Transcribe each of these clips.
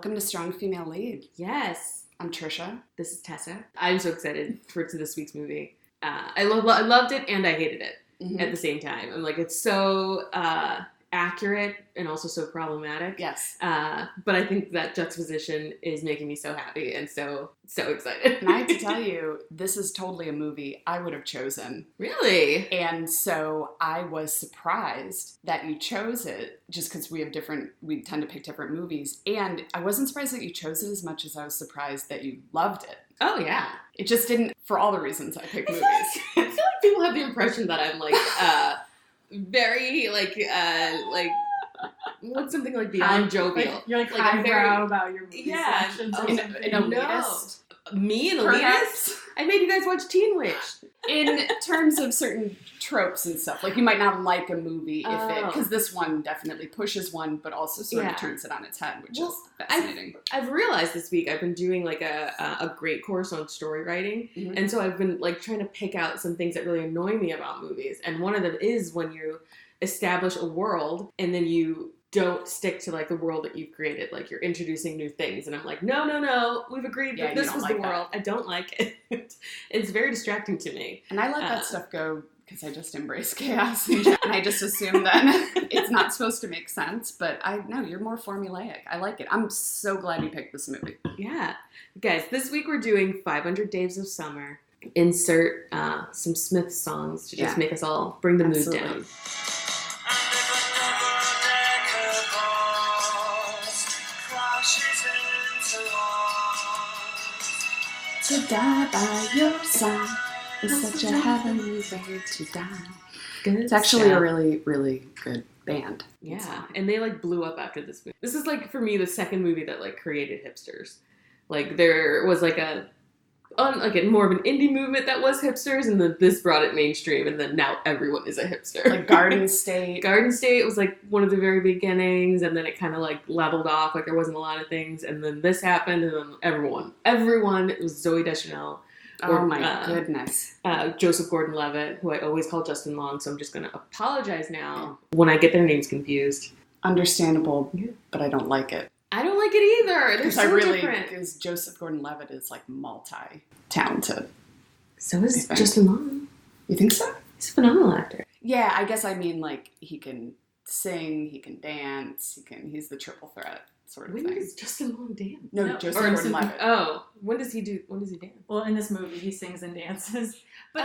Welcome to Strong Female Lead. Yes. I'm Tricia. This is Tessa. I'm so excited for this week's movie. I loved it and I hated it at the same time. I'm like, it's so accurate and also so problematic. Yes. But I think that juxtaposition is making me so happy and so excited. And I have to tell you, this is totally a movie I would have chosen. Really? And so I was surprised that you chose it just because we tend to pick different movies. And I wasn't surprised that you chose it as much as I was surprised that you loved it. Oh, yeah. It just didn't, for all the reasons I picked movies. I feel like people have the impression that I'm like, very what's something like beyond jovial. You're like highbrow about your movie selections. An elitist. Me, an elitist? I made you guys watch Teen Witch. In terms of certain tropes and stuff, like you might not like a movie because this one definitely pushes one, but also sort of turns it on its head, which is fascinating. I've realized this week I've been doing like a great course on story writing, and so I've been like trying to pick out some things that really annoy me about movies, and one of them is when you establish a world and then you don't stick to like the world that you've created. Like you're introducing new things, and I'm like, no, we've agreed that this was the world. I don't like it. It's very distracting to me. And I let that stuff go because I just embrace chaos and I just assume that it's not supposed to make sense. But you're more formulaic. I like it. I'm so glad you picked this movie. Yeah. Guys, this week we're doing 500 Days of Summer. Insert some Smith songs to just make us all bring the mood down. To die by your side is such a heavenly way to die. It's actually a really, really good band. Yeah, and they like blew up after this movie. This is like for me the second movie that like created hipsters. Like there was like a more of an indie movement that was hipsters, and then this brought it mainstream, and then now everyone is a hipster. Like Garden State. Garden State was like one of the very beginnings, and then it kind of like leveled off. Like there wasn't a lot of things, and then this happened, and then everyone. It was Zooey Deschanel. Oh my goodness. Joseph Gordon-Levitt, who I always call Justin Long, so I'm just going to apologize now when I get their names confused. Understandable, but I don't like it. I don't like it either. They're so different. Because Joseph Gordon-Levitt is like multi-talented. So is Justin Long. You think so? He's a phenomenal actor. Yeah, I guess I mean like he can sing, he can dance, he's the triple threat sort of thing. When does Justin Long dance? No, Joseph Gordon-Levitt. Oh, when does he dance? Well, in this movie, he sings and dances. But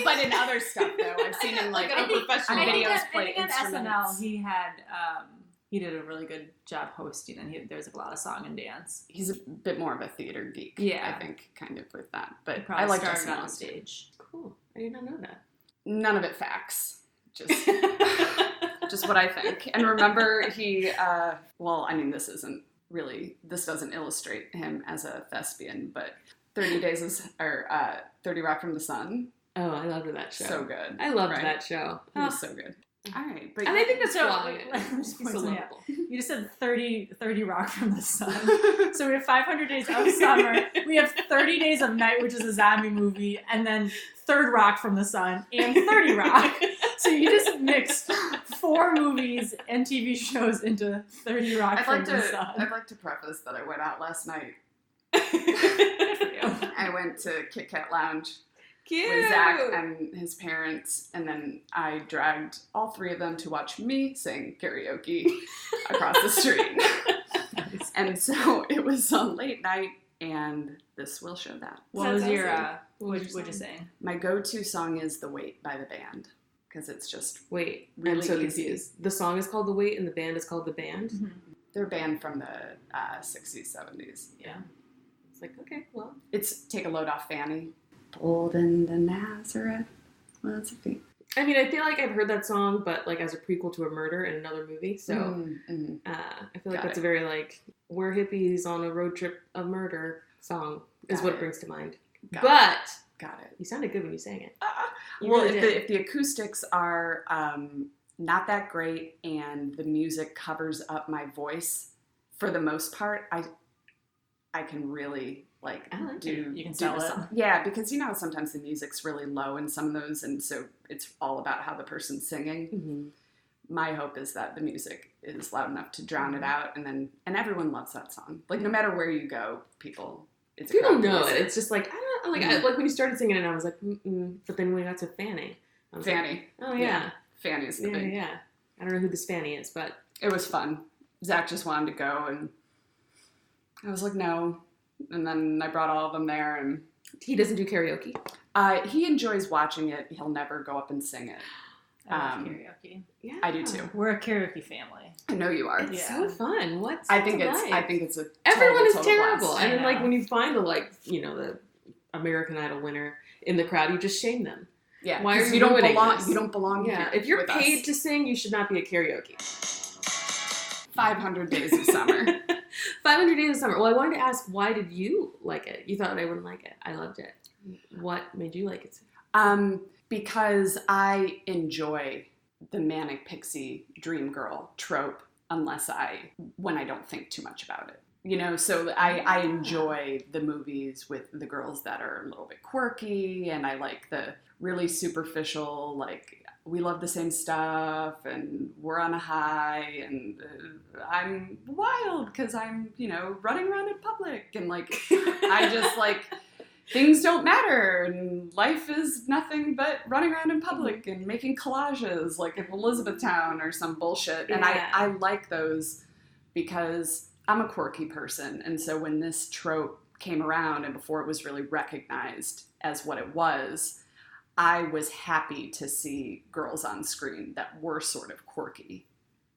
but in other stuff though, I've seen him like professional videos play instruments. SNL, he had. He did a really good job hosting, and there's a lot of song and dance. He's a bit more of a theater geek, I think, kind of with that. But I like started on the stage. Cool. I did not know that. None of it facts. Just what I think. And remember, this doesn't illustrate him as a thespian, but 30 Rock from the Sun. Oh, I loved that show. So good. I loved that show. It was so good. All right, and I think that's you just said 30 Rock from the Sun. So we have 500 Days of Summer. We have 30 Days of Night, which is a zombie movie, and then Third Rock from the Sun and 30 Rock. So you just mixed 4 movies and TV shows into 30 Rock from the Sun. I'd like to preface that I went out last night. Good for you. I went to Kit Kat Lounge. Cute. With Zach and his parents, and then I dragged all 3 of them to watch me sing karaoke across the street. Nice. And so it was on late night, and this will show that. What was your, what'd you sing? My go-to song is The Wait by The Band, because it's just Wait, really I'm so easy. confused. The song is called The Wait, and the band is called The Band? Mm-hmm. They're a band from the 60s, 70s. Yeah. It's like, okay, well. It's Take a Load Off Fanny. Bold in the Nazareth. Well, that's a thing. I mean, I feel like I've heard that song, but like as a prequel to a murder in another movie. So I feel like that's a very like we're hippies on a road trip of murder song is what it brings to mind. Got it. You sounded good when you sang it. Well, if the acoustics are not that great and the music covers up my voice for the most part, I can really you can sell it. Yeah, because sometimes the music's really low in some of those, and so it's all about how the person's singing. my hope is that the music is loud enough to drown it out, and everyone loves that song. Like, no matter where you go, people know it. It's just like, I don't like, like when you started singing it, I was like, but then when we got to Fanny. Fanny. Like, oh, yeah. Fanny's the big. Yeah. I don't know who this Fanny is, but. It was fun. Zach just wanted to go, and I was like, no. And then I brought all of them there, and. He doesn't do karaoke? He enjoys watching it. He'll never go up and sing it. I love karaoke. Yeah. I do too. We're a karaoke family. I know you are. It's so fun. I think it's a everyone is total terrible. blast. And then like when you find the American Idol winner in the crowd, you just shame them. Yeah. Why are you don't belong? This? You don't belong here. If you're paid us. to sing, you should not be at karaoke. 500 Days of Summer. 500 Days of Summer. Well, I wanted to ask, why did you like it? You thought I wouldn't like it. I loved it. What made you like it? Because I enjoy the Manic Pixie Dream Girl trope when I don't think too much about it. You know, so I enjoy the movies with the girls that are a little bit quirky, and I like the really superficial, like, we love the same stuff, and we're on a high, and I'm wild because I'm, running around in public, and, like, I just, like, things don't matter, and life is nothing but running around in public and making collages, like in Elizabethtown or some bullshit. And I like those because I'm a quirky person, and so when this trope came around, and before it was really recognized as what it was, I was happy to see girls on screen that were sort of quirky.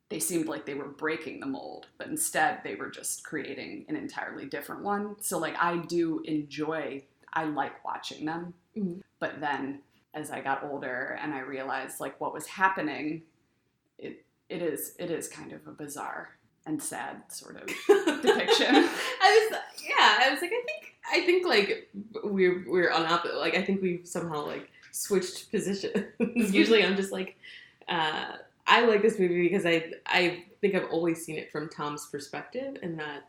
They seemed like they were breaking the mold, but instead they were just creating an entirely different one. So, like, I like watching them. Mm-hmm. But then as I got older and I realized, like, what was happening, it is kind of a bizarre and sad sort of depiction. I was like, I think like we're on opposite. Like, I think we've somehow like switched positions. Usually I'm just like, I like this movie because I think I've always seen it from Tom's perspective, and that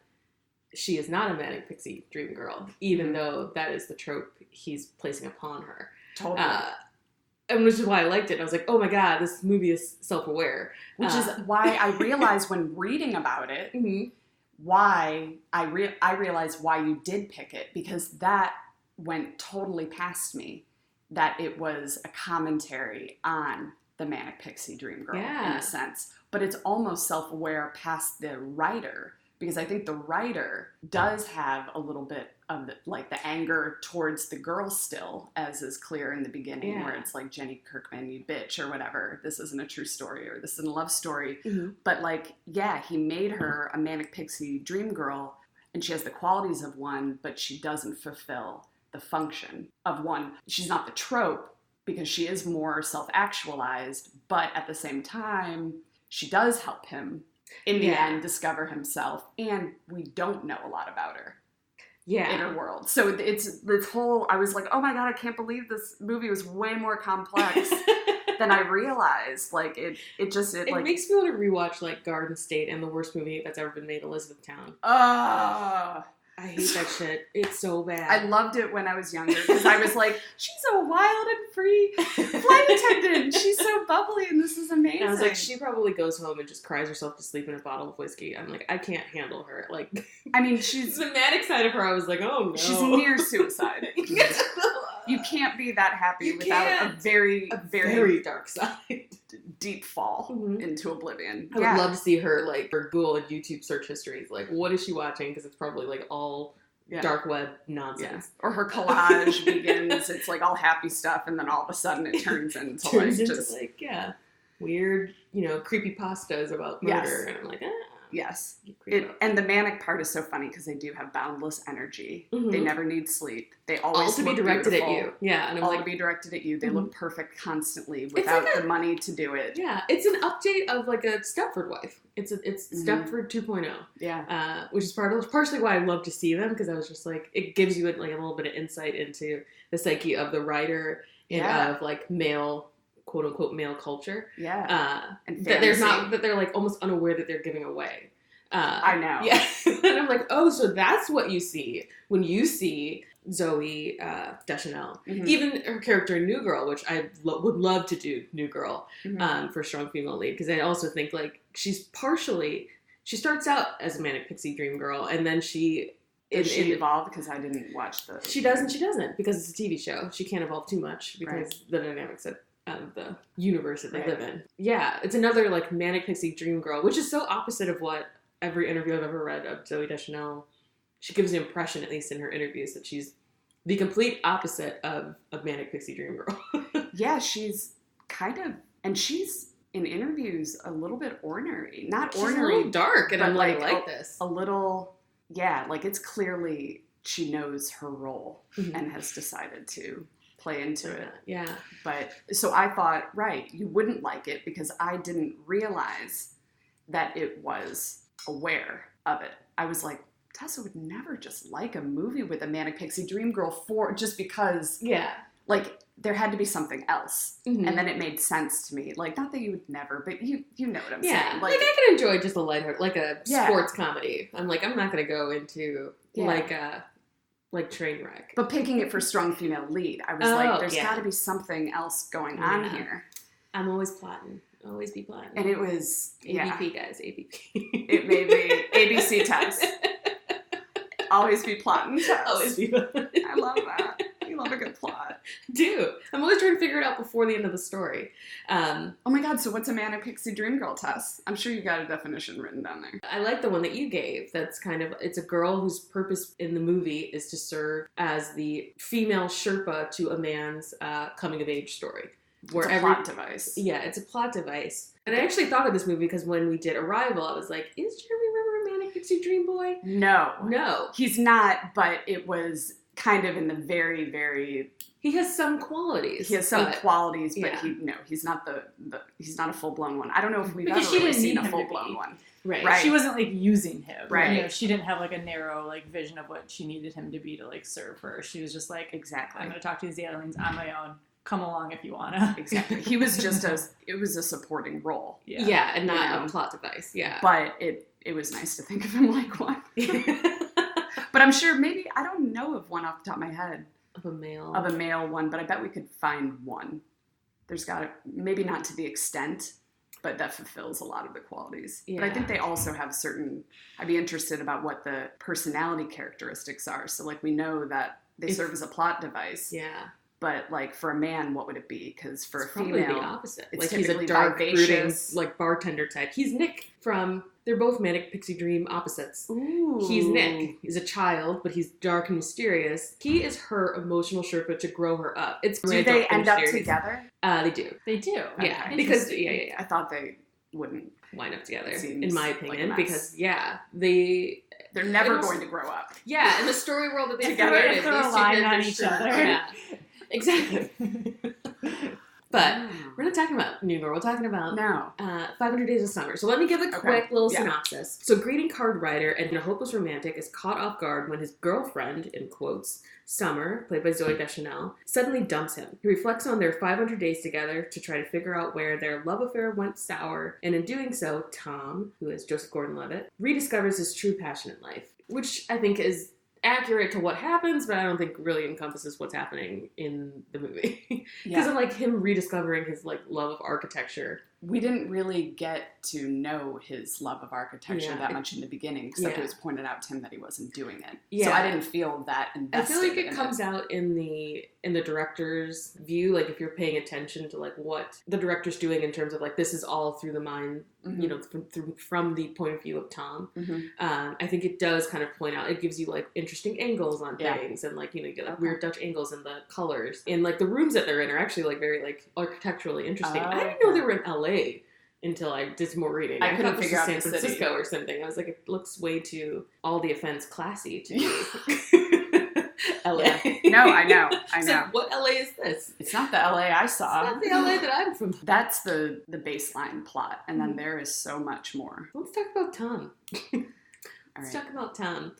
she is not a Manic Pixie Dream Girl, even though that is the trope he's placing upon her. Totally. And which is why I liked it. I was like, oh my god, this movie is self-aware. Which is why I realized when reading about it, why I realized why you did pick it, because that went totally past me, that it was a commentary on the Manic Pixie Dream Girl in a sense. But it's almost self-aware past the writer, because I think the writer does have a little bit of the anger towards the girl still, as is clear in the beginning, where it's like, Jenny Kirkman, you bitch, or whatever. This isn't a true story, or this isn't a love story. Mm-hmm. But he made her a Manic Pixie Dream Girl, and she has the qualities of one, but she doesn't fulfill the function of one. She's not the trope, because she is more self-actualized, but at the same time, she does help him in the end discover himself, and we don't know a lot about her inner world. So it's this whole, I was like, oh my god, I can't believe this movie was way more complex than I realized. Like, it makes me want to rewatch like Garden State and the worst movie that's ever been made, Elizabethtown. I hate that shit. It's so bad. I loved it when I was younger, because I was like, she's a wild and free flight attendant. She's so bubbly, and this is amazing. And I was like, she probably goes home and just cries herself to sleep in a bottle of whiskey. I'm like, I can't handle her. Like, I mean, she's the manic side of her. I was like, oh no, she's near suicide. You can't be that happy without a very dark side. Deep fall into oblivion. I would love to see her, like, her Google and YouTube search histories. Like, what is she watching? Because it's probably, like, all dark web nonsense. Yeah. Or her collage begins, it's, like, all happy stuff, and then all of a sudden it turns into, weird, creepypastas about murder. And I'm like, Yes. And the manic part is so funny because they do have boundless energy. Mm-hmm. They never need sleep. They always look directed beautiful. At you. Yeah. And I'm all to be directed at you. They look perfect constantly without the money to do it. Yeah. It's an update of like a Stepford Wife. It's Stepford 2.0. Yeah. Which is partially why I love to see them, because I was just like, it gives you like a little bit of insight into the psyche of the writer and of like male, quote unquote, male culture. Yeah. And that they're like almost unaware that they're giving away. I know. Yeah. And I'm like, oh, so that's what you see when you see Zoe Deschanel. Even her character in New Girl, which I would love to do New Girl for strong female lead, because I also think like she starts out as a Manic Pixie Dream Girl, and then she evolve, because I didn't watch the... She does and she doesn't, because it's a TV show. She can't evolve too much because the dynamics of the universe that they live in. Yeah, it's another like Manic Pixie Dream Girl, which is so opposite of what every interview I've ever read of Zoe Deschanel. She gives the impression, at least in her interviews, that she's the complete opposite of a Manic Pixie Dream Girl. Yeah, she's kind of, and she's in interviews a little bit ornery. Not she's ornery, a little dark, and I'm like this. A little, yeah, like it's clearly she knows her role and has decided to play into it. Yeah. But, so I thought, right, you wouldn't like it because I didn't realize that it was aware of it. I was like, Tessa would never just like a movie with a Manic Pixie Dream Girl just because, like, there had to be something else. And then it made sense to me. Like, not that you would never, but you know what I'm saying. Like I can enjoy just a lighthearted, like a sports comedy. I'm like, I'm not going to go into, like Trainwreck. But picking it for strong female lead, I was like, there's got to be something else going on here. I'm always plotting. Always be plotting. And it was, ABP, guys, ABP. It made me, ABC Tess. Always be plotting, Tess. Always be plotting. I love that. You love a good plot. Do. I'm always trying to figure it out before the end of the story. Oh my god, so what's a Manic Pixie Dream Girl, Tess? I'm sure you got a definition written down there. I like the one that you gave. That's kind of, it's a girl whose purpose in the movie is to serve as the female Sherpa to a man's coming of age story. It's a plot device. Yeah, it's a plot device. And I actually thought of this movie because when we did Arrival, I was like, is Jeremy Renner a Manic Pixie Dream Boy? No. He's not, but it was kind of in the very, very... He has some qualities. But he's not he's not a full-blown one. I don't know if we've ever really seen a full-blown one. Right. She wasn't like using him. Right. You know, she didn't have like a narrow like vision of what she needed him to be to like serve her. She was just like, exactly, I'm going to talk to these aliens on my own. Come along if you wanna. Exactly. He was just it was a supporting role. Yeah, and not a plot device. Yeah. But it was nice to think of him like one. But I'm sure maybe, I don't know of one off the top of my head. Of a male one, but I bet we could find one. There's got to, maybe not to the extent, but that fulfills a lot of the qualities. Yeah. But I think they also have certain, I'd be interested about what the personality characteristics are. So like we know that they serve as a plot device. Yeah. But like for a man, what would it be? Because for it's a female, probably the opposite. It's like he's a dark, brooding, like bartender type. He's Nick from. They're both Manic Pixie Dream opposites. Ooh. He's Nick. He's a child, but he's dark and mysterious. He is her emotional Sherpa to grow her up. It's do they end up together? They do. They do. Yeah, okay. Because I thought they wouldn't wind up together. In my opinion, like because they're never going to grow up. Yeah, in the story world that they've created, they're relying on each other. Yeah. Exactly. But we're not talking about New Girl. We're talking about 500 Days of Summer. So let me give a quick little synopsis. So greeting card writer and a hopeless romantic is caught off guard when his girlfriend, in quotes, Summer, played by Zoe Deschanel, suddenly dumps him. He reflects on their 500 days together to try to figure out where their love affair went sour. And in doing so, Tom, who is Joseph Gordon-Levitt, rediscovers his true passion in life, which I think is accurate to what happens, but I don't think really encompasses what's happening in the movie. Because of like him rediscovering his like love of architecture. We didn't really get to know his love of architecture that much in the beginning, except it was pointed out to him that he wasn't doing it. So I didn't feel that invested. I feel like it comes out in the director's view, like if you're paying attention to like what the director's doing in terms of like this is all through the mind, you know, from the point of view of Tom. I think it does kind of point out, it gives you like interesting angles on things and like, you know, you get like weird Dutch angles in the colors. And like the rooms that they're in are actually like very like architecturally interesting. I didn't know they were in LA until I did some more reading. I couldn't figure out San Francisco or something. I was like, it looks way too all the offense classy to me. LA. No, I know. So what LA is this? It's not the LA I saw. It's not the LA that I'm from. That's the baseline plot, and then there is so much more. Let's talk about Tom. Let's talk about Tom.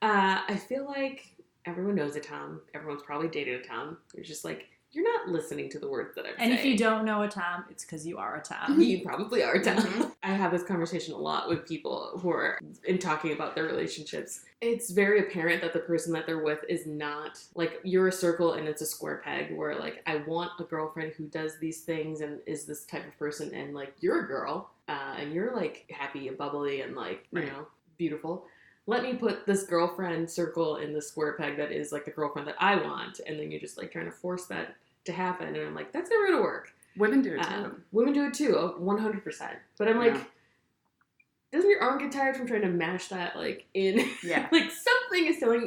I feel like everyone knows a Tom. Everyone's probably dated a Tom. It's just like you're not listening to the words that I'm saying. And if you don't know a Tom, it's because you are a Tom. You probably are a Tom. I have this conversation a lot with people who are in talking about their relationships. It's very apparent that the person that they're with is not, like, you're a circle and it's a square peg, where, like, I want a girlfriend who does these things and is this type of person, and, like, you're a girl, and you're, like, happy and bubbly and, like, you know, beautiful. Let me put this girlfriend circle in the square peg that is, like, the girlfriend that I want, and then you're just, like, trying to force that to happen, and I'm like, that's never gonna work. Women do it too. Women do it too, 100%. But I'm like, doesn't your arm get tired from trying to mash that, like, in? Yeah. Like, something is telling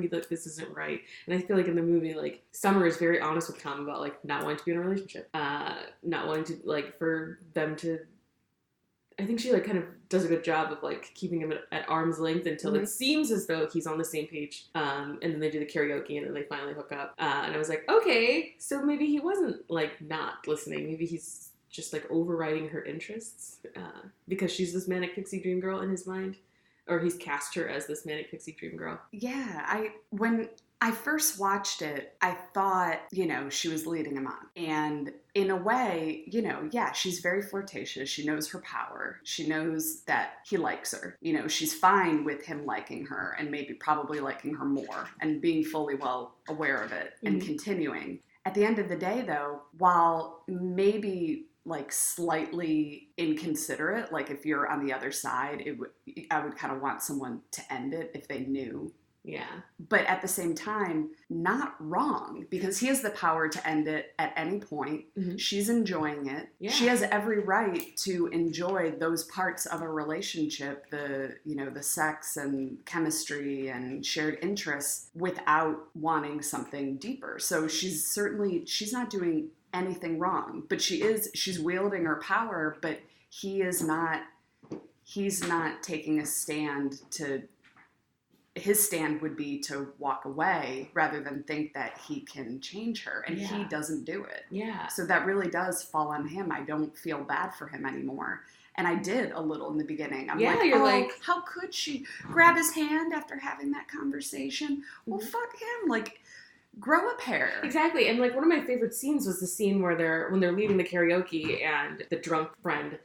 you that this isn't right. And I feel like in the movie, like, Summer is very honest with Tom about, like, not wanting to be in a relationship. Not wanting to, like, for them to, I think she, like, kind of does a good job of, like, keeping him at arm's length until it seems as though he's on the same page. And then they do the karaoke and then they finally hook up. And I was like, okay, so maybe he wasn't, like, not listening. Maybe he's just, like, overriding her interests because she's this Manic Pixie Dream Girl in his mind. Or he's cast her as this Manic Pixie Dream Girl. Yeah, when I first watched it, I thought, you know, she was leading him on. And in a way, you know, yeah, she's very flirtatious. She knows her power. She knows that he likes her. You know, she's fine with him liking her and maybe probably liking her more and being fully well aware of it and continuing. At the end of the day, though, while maybe, like, slightly inconsiderate, like, if you're on the other side, I would kind of want someone to end it if they knew. Yeah. But at the same time, not wrong, because he has the power to end it at any point. She's enjoying it. Yeah. She has every right to enjoy those parts of a relationship, the sex and chemistry and shared interests, without wanting something deeper. So she's not doing anything wrong, but she's wielding her power, but he's not taking a stand to. His stand would be to walk away rather than think that he can change her, and he doesn't do it. Yeah. So that really does fall on him. I don't feel bad for him anymore. And I did a little in the beginning. I'm like, how could she grab his hand after having that conversation? Well, fuck him. Like, grow a pair. Exactly. And, like, one of my favorite scenes was the scene where when they're leaving the karaoke and the drunk friend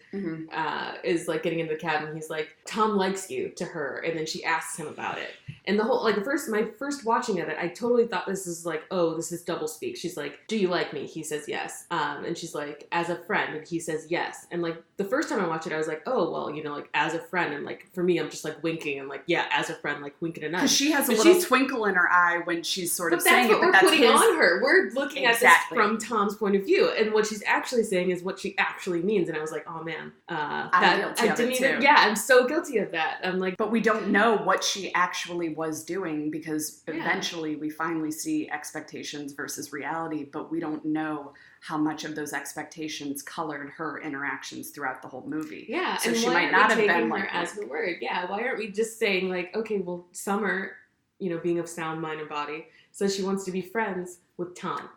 is, like, getting into the cab and he's like, Tom likes you, to her, and then she asks him about it. And the whole, like, my first watching of it, I totally thought this is like, oh, this is double speak. She's like, do you like me? He says yes. And she's like, as a friend, and he says yes. And, like, the first time I watched it, I was like, oh, well, you know, like, as a friend, and, like, for me, I'm just, like, winking and, like, yeah, as a friend, like, winking and nudge. Because she has a little twinkle in her eye when she's sort of saying it, but that's putting on her. We're looking at this from Tom's point of view, and what she's actually saying is what she actually means. And I was like, oh man, I'm so guilty of that. I'm like, but we don't know what she actually was doing, because eventually we finally see expectations versus reality, but we don't know how much of those expectations colored her interactions throughout the whole movie. Yeah, so she might not have been like as her word. Yeah, why aren't we just saying, like, okay, well, Summer, you know, being of sound mind and body, says she wants to be friends with Tom.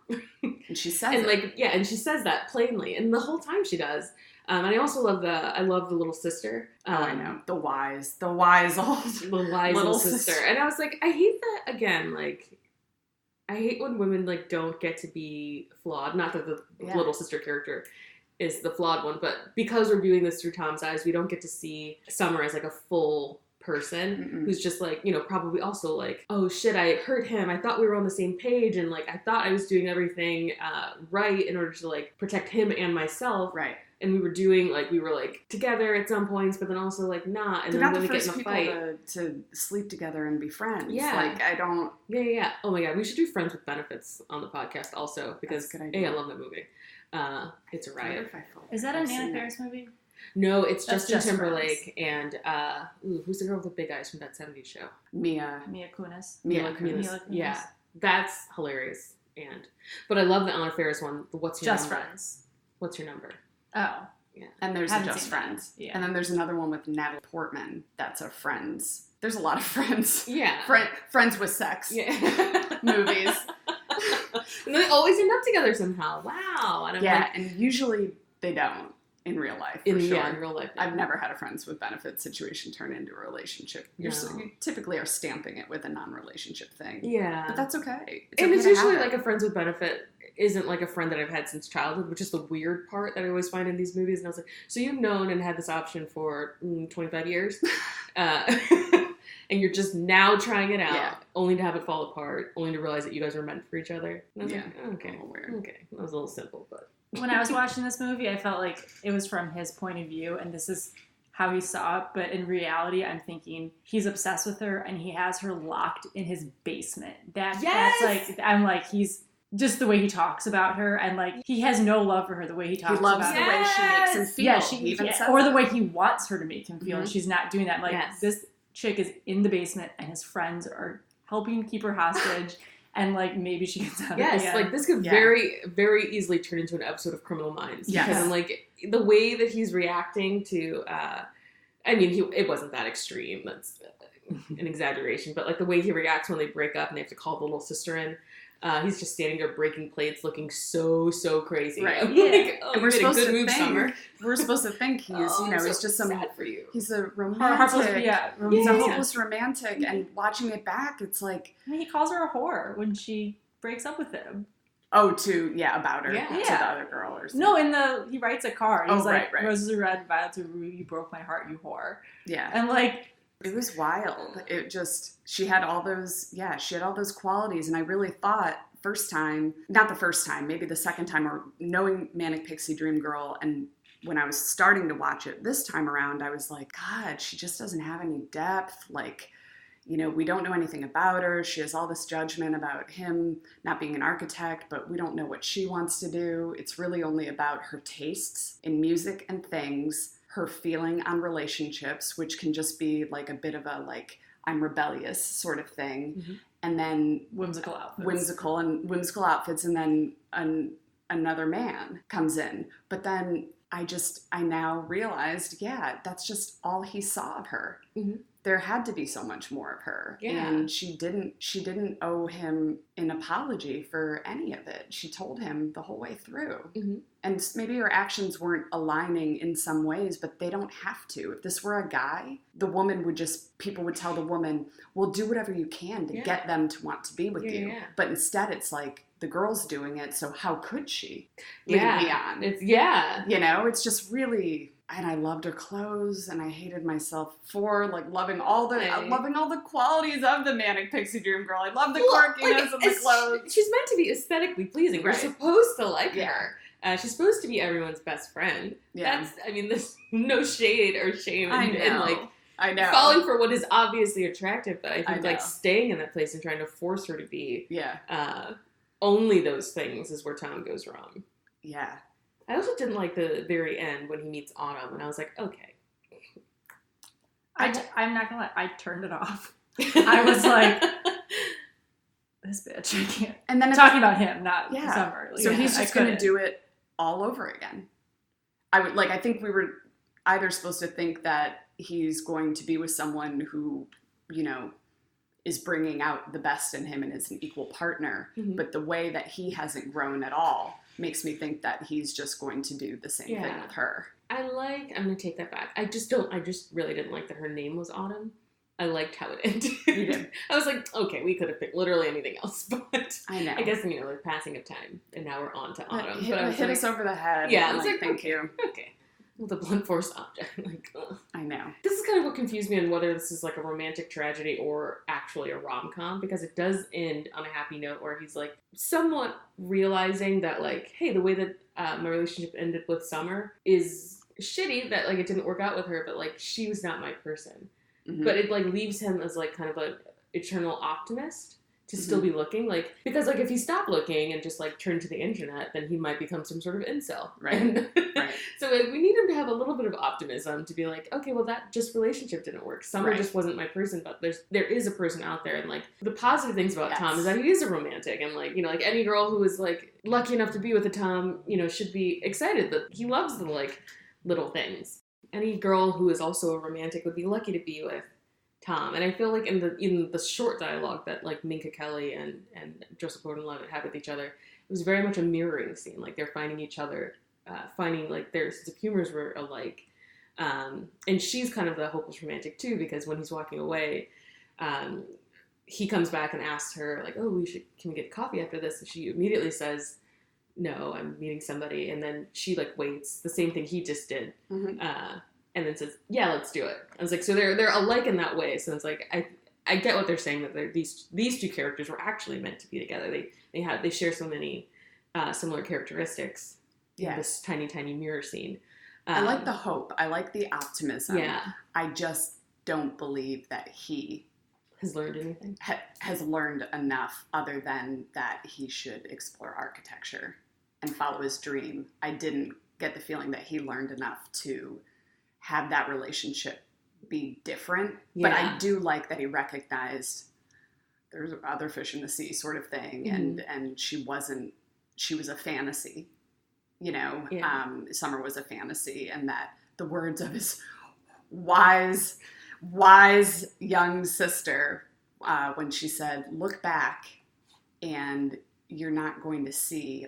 And she says and, like, yeah, and she says that plainly. And the whole time she does. And I also love the little sister. I know. The wise little sister. And I was like, I hate that, again, like, I hate when women, like, don't get to be flawed. Not that the little sister character is the flawed one, but because we're viewing this through Tom's eyes, we don't get to see Summer as, like, a full person who's just, like, you know, probably also like, oh shit, I hurt him, I thought we were on the same page, and, like, I thought I was doing everything right in order to, like, protect him and myself, right, and we were like together at some points, but then also, like, not, and they're then not when the we first get in a people fight to sleep together and be friends. Yeah, like, I don't. Yeah. Oh my god, we should do Friends with Benefits on the podcast also, because that's a good idea. I love that movie. It's a riot. Is that a Anna Faris movie? No, it's Justin Timberlake and who's the girl with the big eyes from that 70s show? Mila Kunis. Mila Kunis. Yeah, that's hilarious. But I love the Anna Faris one. What's your Just number? Friends. What's your number? Oh, yeah. And there's a Just Friends. Yeah. And then there's another one with Natalie Portman. That's a Friends. There's a lot of Friends. Yeah. Friends with sex. Yeah. Movies. And they always end up together somehow. Wow. And I'm like, and usually they don't. In real life, in real life. Yeah. I've never had a friends with benefits situation turn into a relationship. You typically are stamping it with a non-relationship thing. Yeah. But that's okay. It's usually like a friends with benefit isn't like a friend that I've had since childhood, which is the weird part that I always find in these movies. And I was like, so you've known and had this option for 25 years, and you're just now trying it out, only to have it fall apart, only to realize that you guys were meant for each other. And I was like, okay, that was a little simple, but. When I was watching this movie, I felt like it was from his point of view, and this is how he saw it, but in reality, I'm thinking he's obsessed with her, and he has her locked in his basement. That's like, I'm like, he's just the way he talks about her, and like, he has no love for her the way he talks about her. He loves the way she makes him feel. Yeah, she even says or the way he wants her to make him feel, and she's not doing that. Like, this chick is in the basement, and his friends are helping keep her hostage. And, like, maybe she gets out Yes, at the end. like, this could very, very easily turn into an episode of Criminal Minds. Yes. Because, like, the way that he's reacting to, I mean, it wasn't that extreme. That's an exaggeration. But, like, the way he reacts when they break up and they have to call the little sister in. He's just standing there breaking plates, looking so crazy. Right. I'm like, oh, and we're supposed to think, Summer. We're supposed to think he's, he's just some. Sad for you. He's a romantic. He's a hopeless romantic, Mm-hmm. and watching it back, it's like. I mean, he calls her a whore when she breaks up with him. Oh, about her, to the other girl or something. No, he writes a card. He's like, right. Roses are red, violets are blue, you broke my heart, you whore. Yeah. And like. It was wild. It just, she had all those qualities, and I really thought, not the first time, maybe the second time, or knowing Manic Pixie Dream Girl, and when I was starting to watch it this time around, I was like, God, she just doesn't have any depth. Like, we don't know anything about her. She has all this judgment about him not being an architect, but we don't know what she wants to do. It's really only about her tastes in music and things, her feeling on relationships, which can just be like a bit of a, like, I'm rebellious sort of thing. Mm-hmm. And then whimsical outfits. Whimsical outfits, and then another man comes in. But then I now realized, that's just all he saw of her. Mm-hmm. There had to be so much more of her. Yeah. And she didn't owe him an apology for any of it. She told him the whole way through. Mm-hmm. And maybe her actions weren't aligning in some ways, but they don't have to. If this were a guy, people would tell the woman, well, do whatever you can to get them to want to be with you. Yeah. But instead it's like, the girl's doing it, so how could she lead me on? It's just really... And I loved her clothes, and I hated myself for, like, loving all the qualities of the Manic Pixie Dream Girl. I love the quirkiness of the clothes. She's meant to be aesthetically pleasing. We're supposed to like her. She's supposed to be everyone's best friend. Yeah. There's no shade or shame in like, I know. falling for what is obviously attractive, but I think, like, staying in that place and trying to force her to be only those things is where Tom goes wrong. Yeah. I also didn't like the very end when he meets Autumn, and I was like, okay. I'm not gonna lie, I turned it off. I was like, this bitch, I can't. And then talking about him, not Summer. Like, so he's just gonna do it all over again. I think we were either supposed to think that he's going to be with someone who, is bringing out the best in him and is an equal partner, but the way that he hasn't grown at all makes me think that he's just going to do the same thing with her. I'm going to take that back. I just really didn't like that her name was Autumn. I liked how it ended. You did. I was like, okay, we could have picked literally anything else, but I know. I guess, the passing of time, and now we're on to Autumn. Hit us over the head. Yeah, I was like, thank you. Okay. With a blunt force object. Like, ugh. I know. This is kind of what confused me on whether this is like a romantic tragedy or actually a rom-com, because it does end on a happy note where he's like somewhat realizing that, like, hey, the way that my relationship ended with Summer is shitty, that, like, it didn't work out with her, but, like, she was not my person. Mm-hmm. But it, like, leaves him as, like, kind of an eternal optimist to still be looking, like, because, like, if he stopped looking and just, like, turned to the internet, then he might become some sort of incel. Right. Right. So, like, we need him to have a little bit of optimism to be like, okay, well, that just relationship didn't work. Summer just wasn't my person, but there is a person out there. And, like, the positive things about Tom is that he is a romantic. And, like, like, any girl who is, like, lucky enough to be with a Tom, should be excited that he loves the, like, little things. Any girl who is also a romantic would be lucky to be with Tom. And I feel like in the short dialogue that, like, Minka Kelly and Joseph Gordon-Levitt had with each other, it was very much a mirroring scene. Like, they're finding each other, finding, like, their sense of humors were alike. And she's kind of the hopeless romantic too, because when he's walking away, he comes back and asks her, like, oh, can we get coffee after this? And she immediately says, no, I'm meeting somebody. And then she like waits, the same thing he just did. Mm-hmm. And then says, yeah, let's do it. I was like, so they're alike in that way. So it's like, I get what they're saying, that these two characters were actually meant to be together. They share so many similar characteristics in this tiny, tiny mirror scene. I like the hope. I like the optimism. Yeah. I just don't believe that he has learned anything. Has learned enough other than that he should explore architecture and follow his dream. I didn't get the feeling that he learned enough to have that relationship be different. Yeah. But I do like that he recognized there's other fish in the sea sort of thing. Mm-hmm. And she was a fantasy, you know, Summer was a fantasy, and that the words of his wise young sister, when she said, look back and you're not going to see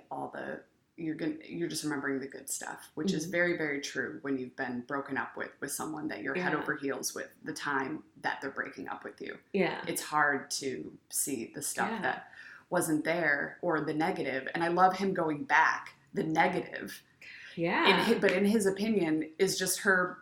you're just remembering the good stuff, which is very, very true when you've been broken up with someone that you're head over heels with the time that they're breaking up with you. Yeah. It's hard to see the stuff that wasn't there or the negative. And I love him going back. The negative. Yeah. But in his opinion is just her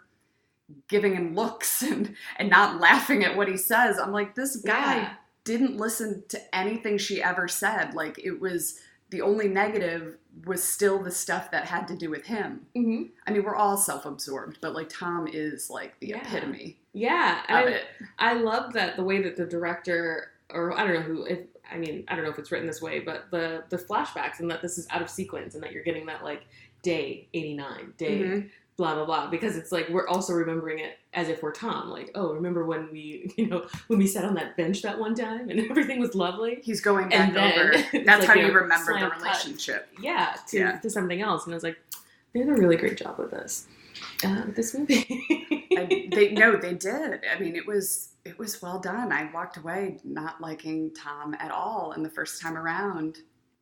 giving him looks and not laughing at what he says. I'm like, this guy didn't listen to anything she ever said. Like, it was the only negative was still the stuff that had to do with him. Mm-hmm. I mean, we're all self-absorbed, but like Tom is like the epitome of it. I love that the way that the director, or I don't know who, I don't know if it's written this way, but the flashbacks and that this is out of sequence and that you're getting that like day 89, day blah, blah, blah. Because it's like, we're also remembering it as if we're Tom. Like, oh, remember when we sat on that bench that one time and everything was lovely? He's going back over. That's like, how you remember the relationship. To something else. And I was like, they did a really great job with this. This movie. They did. I mean, it was well done. I walked away not liking Tom at all, and the first time around,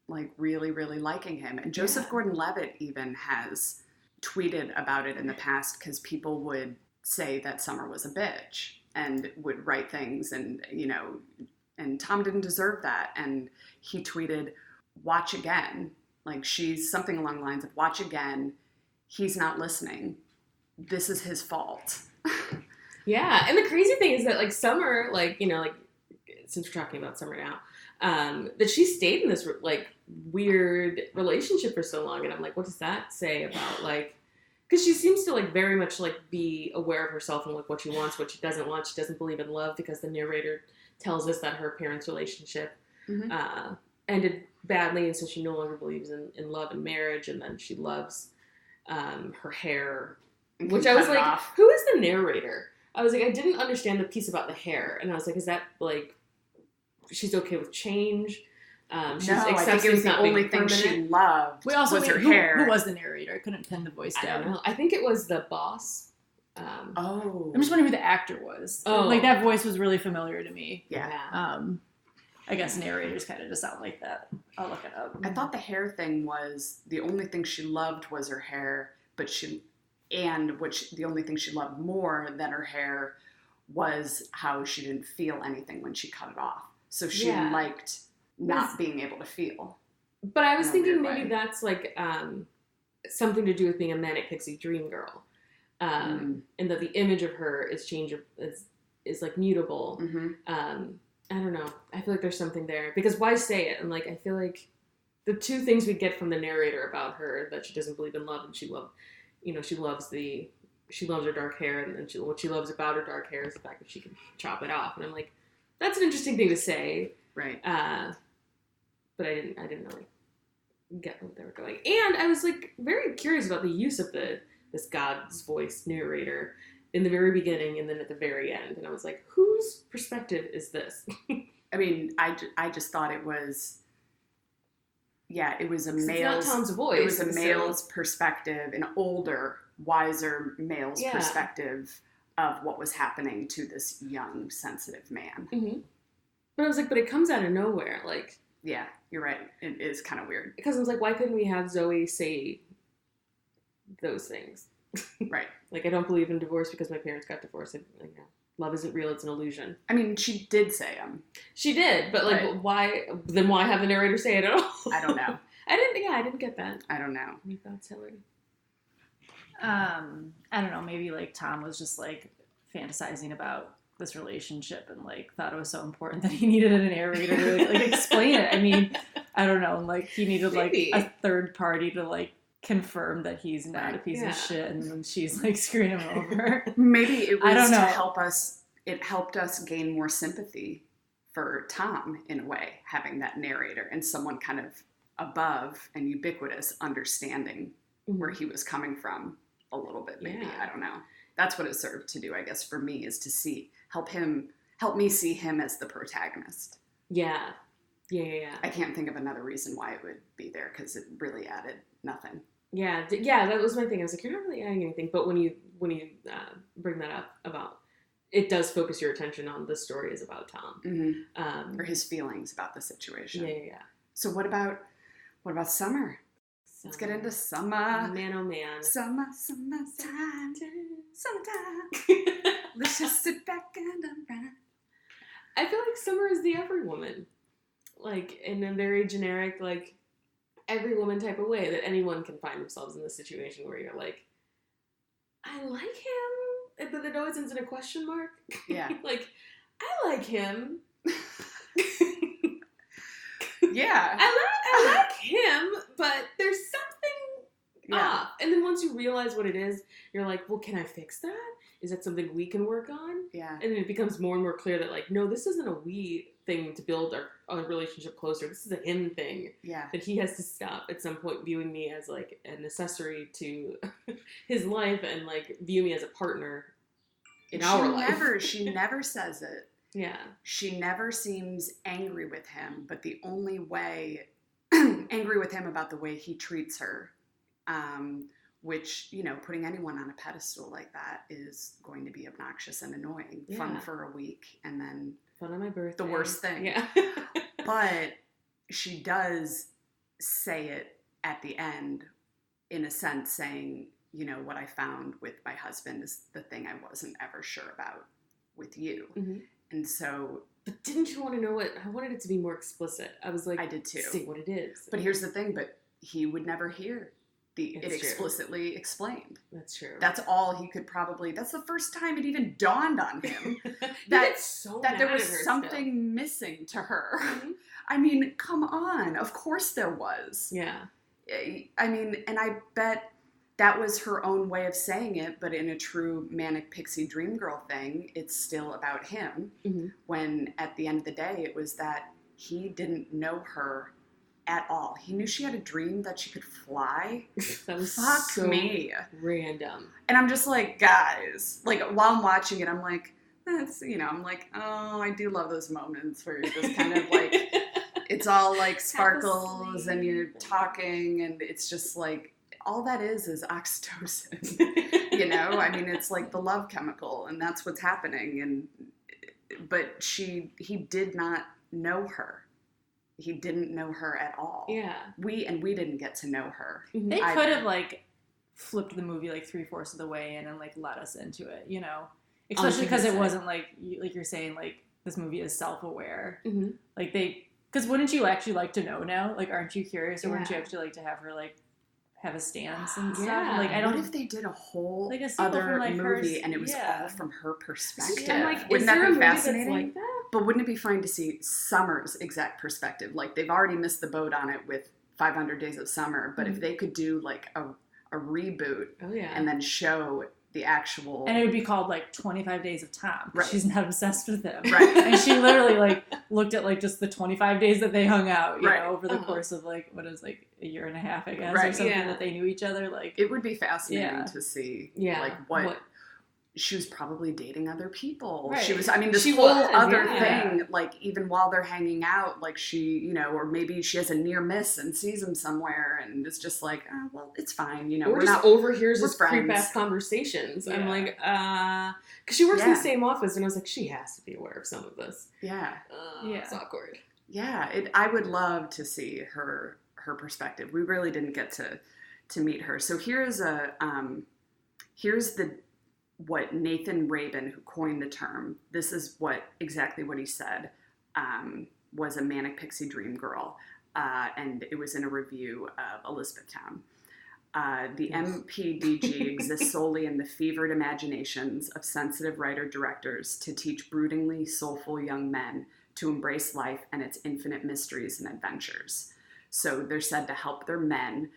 like really, really liking him. And Joseph Gordon-Levitt even has tweeted about it in the past because people would say that Summer was a bitch and would write things, and and Tom didn't deserve that. And he tweeted, "Watch again." Like, she's something along the lines of, "Watch again. He's not listening. This is his fault." Yeah, and the crazy thing is that, like, Summer, like, since we're talking about Summer now, that she stayed in this, like, weird relationship for so long, and I'm like, what does that say about, like, because she seems to, like, very much, like, be aware of herself and, like, what she wants, what she doesn't want. She doesn't believe in love because the narrator tells us that her parents' relationship ended badly, and so she no longer believes in love and marriage, and then she loves her hair, which I was like, who is the narrator? I was like, I didn't understand the piece about the hair, and I was like, is that like she's okay with change? She's I think it was the only thing she loved was her hair. Who was the narrator? I couldn't pin the voice down. I don't know. I think it was the boss. I'm just wondering who the actor was. Oh, like, that voice was really familiar to me. Yeah. I guess narrators kind of just sound like that. I'll look it up. I thought the hair thing was the only thing she loved was her hair, but the only thing she loved more than her hair was how she didn't feel anything when she cut it off. So she liked not being able to feel. But I was thinking maybe that's like something to do with being a Manic Pixie Dream Girl. And that the image of her is like mutable. Mm-hmm. I don't know. I feel like there's something there. Because why say it? And like, I feel like the two things we get from the narrator about her, that she doesn't believe in love and she loves her dark hair, and then what she loves about her dark hair is the fact that she can chop it off. And I'm like, that's an interesting thing to say. Right. But I didn't really get what they were going. And I was like very curious about the use of this God's voice narrator in the very beginning and then at the very end. And I was like, whose perspective is this? I mean, I just thought it was, it was a male's, it's not Tom's voice. It was a male's perspective, an older, wiser male's perspective of what was happening to this young, sensitive man. Mm-hmm. But I was like, but it comes out of nowhere. Like, yeah, you're right. It is kind of weird. Because I was like, why couldn't we have Zoe say those things? Right. Like, I don't believe in divorce because my parents got divorced. Love isn't real, it's an illusion. I mean, she did say them. She did, but like, why have the narrator say it at all? I don't know. I didn't get that. I don't know. Any thoughts, Hillary? I don't know, maybe like Tom was just like fantasizing about this relationship and like thought it was so important that he needed a narrator to like explain it. I mean, I don't know, like he needed like a third party to like confirm that he's not a piece of shit, and then she's like screwing him over. Maybe it was I don't know. to help us. It helped us gain more sympathy for Tom in a way, having that narrator and someone kind of above and ubiquitous understanding where he was coming from a little bit. Maybe I don't know. That's what it served to do, I guess, for me, is to help me see him as the protagonist. Yeah. I can't think of another reason why it would be there, because it really added nothing. Yeah, that was my thing. I was like, you're not really adding anything, but when you bring that up about, it does focus your attention on the story is about Tom, or his feelings about the situation. Yeah. So what about summer? Let's get into summer. Man, oh man. Summertime. Let's just sit back and unwrap. I feel like summer is the every woman. Like, in a very generic, like, every woman type of way that anyone can find themselves in this situation where you're like, I like him, but it always ends in a question mark. Yeah. Like, I like him. Yeah. I like him, but there's something off. And then once you realize what it is, you're like, well, can I fix that? Is that something we can work on? Yeah. And then it becomes more and more clear that, like, no, this isn't a we thing to build our relationship closer. This is a him thing. Yeah. That he has to stop at some point viewing me as, like, an accessory to his life and, like, view me as a partner in our life. She never says it. Yeah. She never seems angry with him, but the only way, angry with him about the way he treats her, which, you know, putting anyone on a pedestal like that is going to be obnoxious and annoying. Yeah. Fun for a week, and then fun on my birthday. The worst thing. Yeah. But she does say it at the end, in a sense, saying, you know, what I found with my husband is the thing I wasn't ever sure about with you. Mm-hmm. And so... But didn't you want to know what... I wanted it to be more explicit. I was like... I did too. See what it is. But here's the thing, but he would never hear it explicitly explained. That's true. That's all he could probably... That's the first time it even dawned on him that there was something missing to her. Mm-hmm. I mean, come on. Of course there was. Yeah. I mean, and I bet... That was her own way of saying it, but in a true Manic Pixie Dream Girl thing, it's still about him. Mm-hmm. When at the end of the day, it was that he didn't know her at all. He knew she had a dream that she could fly. That was Fuck me. Random. And I'm just like, guys, like while I'm watching it, I'm like, that's, you know, I'm like, oh, I do love those moments where you're just kind of like, it's all like sparkles and you're talking and it's just like, all that is oxytocin, you know? I mean, it's like the love chemical, and that's what's happening. But he did not know her. He didn't know her at all. Yeah. We didn't get to know her. They could have, like, flipped the movie, like, 3/4 of the way in and, like, let us into it, you know? Especially because it wasn't, like you're saying, like, this movie is self-aware. Mm-hmm. Like, because wouldn't you actually like to know now? Like, aren't you curious? Or wouldn't you actually like to have her, like, have a stance and stuff? Like, what if they did a whole like other movie and it was all from her perspective? Like, wouldn't that be fascinating? Like that? But wouldn't it be fun to see Summer's exact perspective? Like, they've already missed the boat on it with 500 Days of Summer, but if they could do like a reboot and then show the actual... And it would be called, like, 25 Days of Tom. Right. She's not obsessed with him. Right. And she literally, like, looked at, like, just the 25 days that they hung out, you know, over the course of, like, what is, like, a year and a half, I guess, or something that they knew each other. Like, it would be fascinating to see, like, what... She was probably dating other people. Right. She was, I mean, this whole other thing, like, even while they're hanging out, like, she, you know, or maybe she has a near miss and sees him somewhere and it's just like, oh, well, it's fine, you know. Or just overhears his creep-ass conversations. Yeah. I'm like, because she works in the same office and I was like, she has to be aware of some of this. Yeah. It's awkward. Yeah, I would love to see her perspective. We really didn't get to meet her. So here's what Nathan Rabin, who coined the term, this is exactly what he said, was a Manic Pixie Dream Girl. and it was in a review of Elizabethtown. The MPDG exists solely in the fevered imaginations of sensitive writer-directors to teach broodingly soulful young men to embrace life and its infinite mysteries and adventures. So they're said to help their men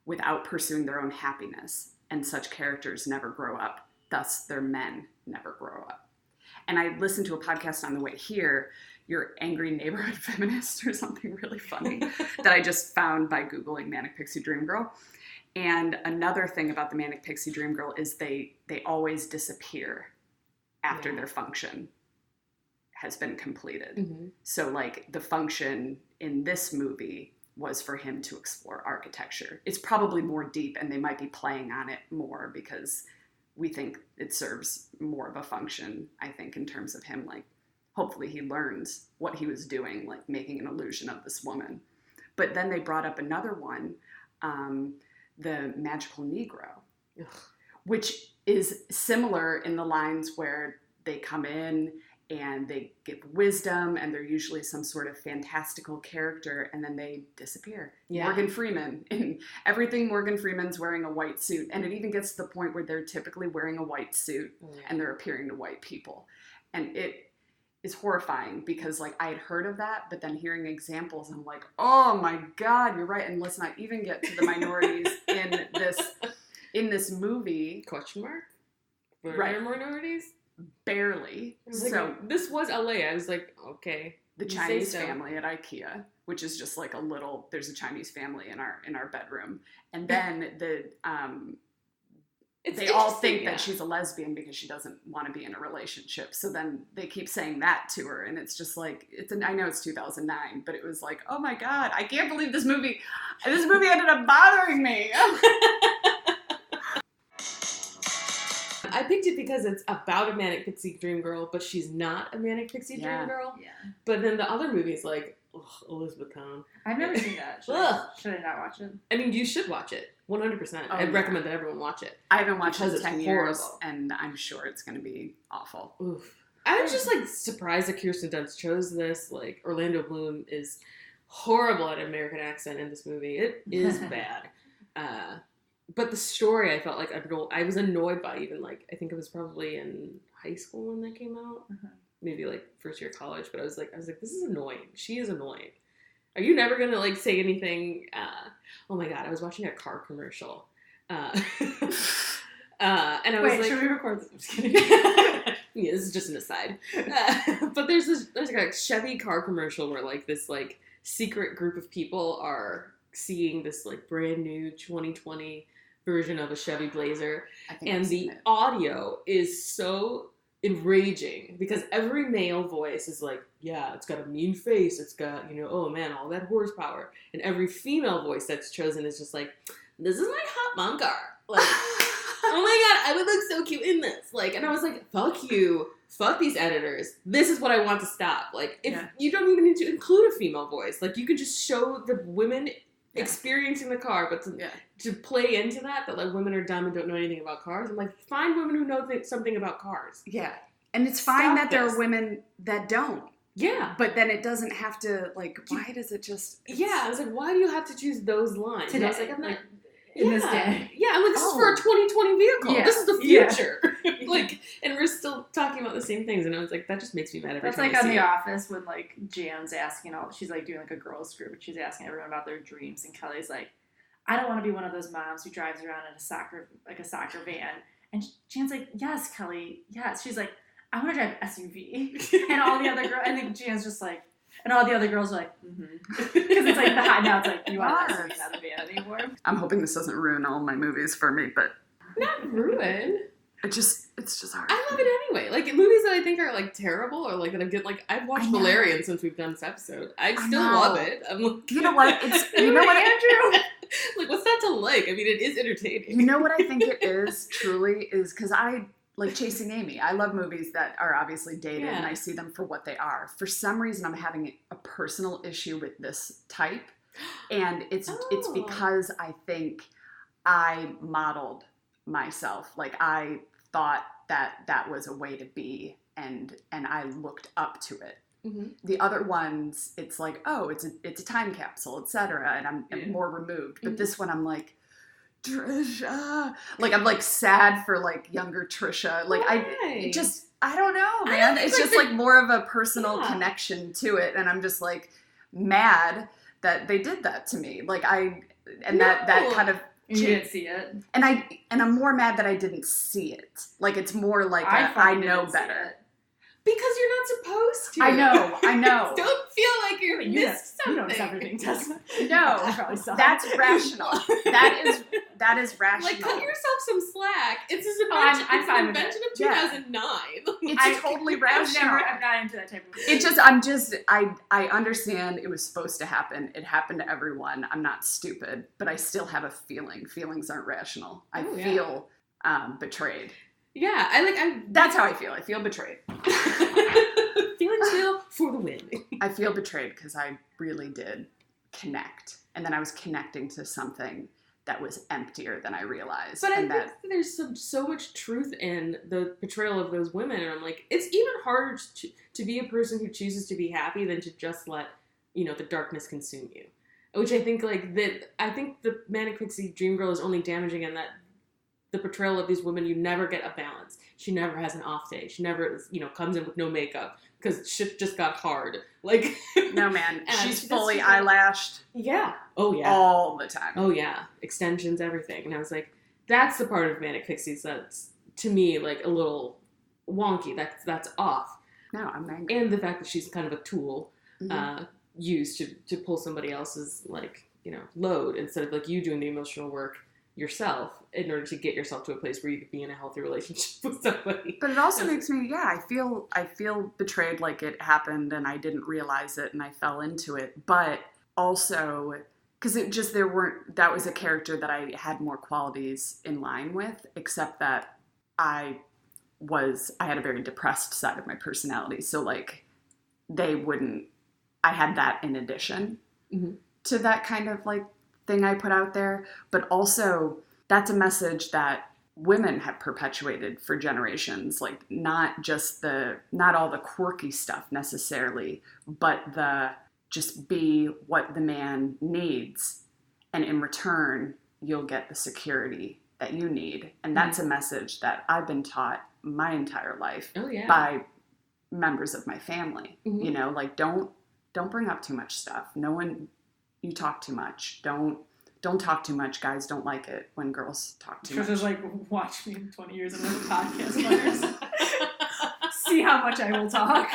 without pursuing their own happiness, and such characters never grow up. Thus, their men never grow up. And I listened to a podcast on the way here, Your Angry Neighborhood Feminist, or something really funny, that I just found by Googling Manic Pixie Dream Girl. And another thing about the Manic Pixie Dream Girl is they always disappear after their function has been completed. Mm-hmm. So like the function in this movie was for him to explore architecture. It's probably more deep, and they might be playing on it more because we think it serves more of a function, I think, in terms of him, like, hopefully he learns what he was doing, like making an illusion of this woman. But then they brought up another one, the Magical Negro, which is similar in the lines where they come in and they give wisdom, and they're usually some sort of fantastical character, and then they disappear. Yeah. Morgan Freeman, in everything, Morgan Freeman's wearing a white suit, and it even gets to the point where they're typically wearing a white suit, and they're appearing to white people. And it is horrifying because, like, I had heard of that, but then hearing examples, I'm like, oh my God, you're right. And let's not even get to the minorities in this movie. Question mark? Were there minorities? Barely. So like, this was LA. I was like, okay. The Chinese family at IKEA, which is just like there's a Chinese family in our bedroom. And then they all think that she's a lesbian because she doesn't want to be in a relationship. So then they keep saying that to her. And it's just like, I know it's 2009, but it was like, oh my God, I can't believe this movie ended up bothering me. I picked it because it's about a Manic Pixie Dream Girl, but she's not a Manic Pixie Dream Girl. Yeah. But then the other movies, like, Elizabethtown. I've never seen that. Should I not watch it? I mean, you should watch it. 100%. I'd recommend that everyone watch it. I haven't watched it in 10 years, and I'm sure it's going to be awful. Oof. I was just, like, surprised that Kirsten Dunst chose this. Like, Orlando Bloom is horrible at an American accent in this movie. It is bad. But the story, I felt like I was annoyed by, even, like, I think it was probably in high school when that came out. Uh-huh. Maybe, like, first year of college. But I was like, this is annoying. She is annoying. Are you never going to, like, say anything? Oh, my God. I was watching a car commercial. And I was like... should we record this? I'm just kidding. Yeah, this is just an aside. But there's like a Chevy car commercial where, like, this, like, secret group of people are seeing this, like, brand new 2020 version of a Chevy Blazer, and the audio is so enraging because every male voice is like, yeah, it's got a mean face, it's got, oh man, all that horsepower, and every female voice that's chosen is just like, this is my hot mom car, like, oh my God, I would look so cute in this, like, and I was like, fuck you, fuck these editors, this is what I want to stop, like, if you don't even need to include a female voice, like, you could just show the women experiencing the car, but to play into that like women are dumb and don't know anything about cars. I'm like, find women who know something about cars. Yeah. And it's fine that there are women that don't. Yeah. But then it doesn't have to, like, why does it just... I was like, why do you have to choose those lines? Today, and I was like, I'm not... In this day. Yeah, I'm like, this is for a 2020 vehicle. Yeah. This is the future. Like, and we're still talking about the same things. And I was like, that just makes me mad every time. That's like on The Office when, like, Jan's asking she's, like, doing, like, a girls group. And she's asking everyone about their dreams. And Kelly's like, I don't want to be one of those moms who drives around in a soccer van. And Jan's like, yes, Kelly, yes. She's like, I want to drive SUV. And all the other girls, and then Jan's just like, and all the other girls are like, Because it's like the hot now, it's like, you want to SUV, not a van anymore. I'm hoping this doesn't ruin all my movies for me, but... Not ruin. It's just hard. I love it anyway. Like, movies that I think are, like, terrible or, like, that I'm good. Like, I've watched Valerian since we've done this episode. I still love it. I'm like... You know what? Andrew? Like, what's not to like? I mean, it is entertaining. You know what I think it is, truly, is because I... Like Chasing Amy. I love movies that are obviously dated and I see them for what they are. For some reason, I'm having a personal issue with this type. And it's because I think I modeled myself. Like, I thought that was a way to be, and I looked up to it. Mm-hmm. The other ones, it's like, oh, it's a time capsule, etc. And I'm more removed. But this one, I'm like, Tricia. Like, I'm like sad for like younger Tricia. Like, I don't know, man. It's just like more of a personal connection to it. And I'm just like mad that they did that to me. Like, that kind of. You didn't see it. And I'm more mad that I didn't see it. Like, it's more like I know better. Because you're not supposed to. I know. Don't feel like you're missed something. You notice everything, Tessa. No, I probably saw that's rational. That is rational. Like, cut yourself some slack. It's an invention of 2009. It's totally rational. I'm not into that type of thing. It just, I understand it was supposed to happen. It happened to everyone. I'm not stupid, but I still have a feeling. Feelings aren't rational. I feel betrayed. Yeah, that's how I feel. I feel betrayed. Feelings feel for the win. I feel betrayed because I really did connect. And then I was connecting to something that was emptier than I realized. But I think there's so much truth in the portrayal of those women. And I'm like, it's even harder to be a person who chooses to be happy than to just let, the darkness consume you. Which I think, I think the Manic Pixie Dream Girl is only damaging in that the portrayal of these women, you never get a balance. She never has an off day. She never, comes in with no makeup because shit just got hard. Like, no, man, she's fully eyelashed. Yeah. Oh yeah. All the time. Oh yeah. Extensions, everything. And I was like, that's the part of Manic Pixies that's to me like a little wonky. That's off. No, I'm angry. And the fact that she's kind of a tool used to pull somebody else's load instead of like you doing the emotional work yourself in order to get yourself to a place where you could be in a healthy relationship with somebody. But it also makes me, I feel betrayed, like it happened and I didn't realize it and I fell into it. But also, because that was a character that I had more qualities in line with, except that I had a very depressed side of my personality. So like I had that in addition to that kind of like thing I put out there, but also that's a message that women have perpetuated for generations, like not all the quirky stuff necessarily, but just be what the man needs, and in return you'll get the security that you need. And that's a message that I've been taught my entire life by members of my family. Like don't bring up too much stuff. You talk too much. Don't talk too much. Guys don't like it when girls talk too much. Because it's like, watch me in 20 years and I'm a podcast players. See how much I will talk.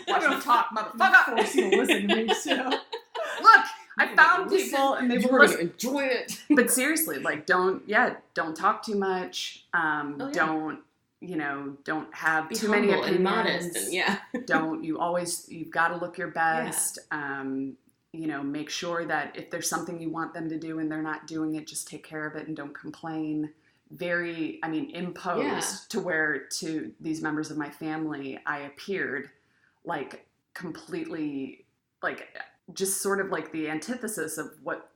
Watch me talk, motherfucker. Force you to listen to me, so. Look, I found people and they will enjoy it. But seriously, like don't talk too much. Don't have too many opinions. And modest and you've got to look your best. Make sure that if there's something you want them to do and they're not doing it, just take care of it and don't complain. Imposed to these members of my family, I appeared like completely like just sort of like the antithesis of what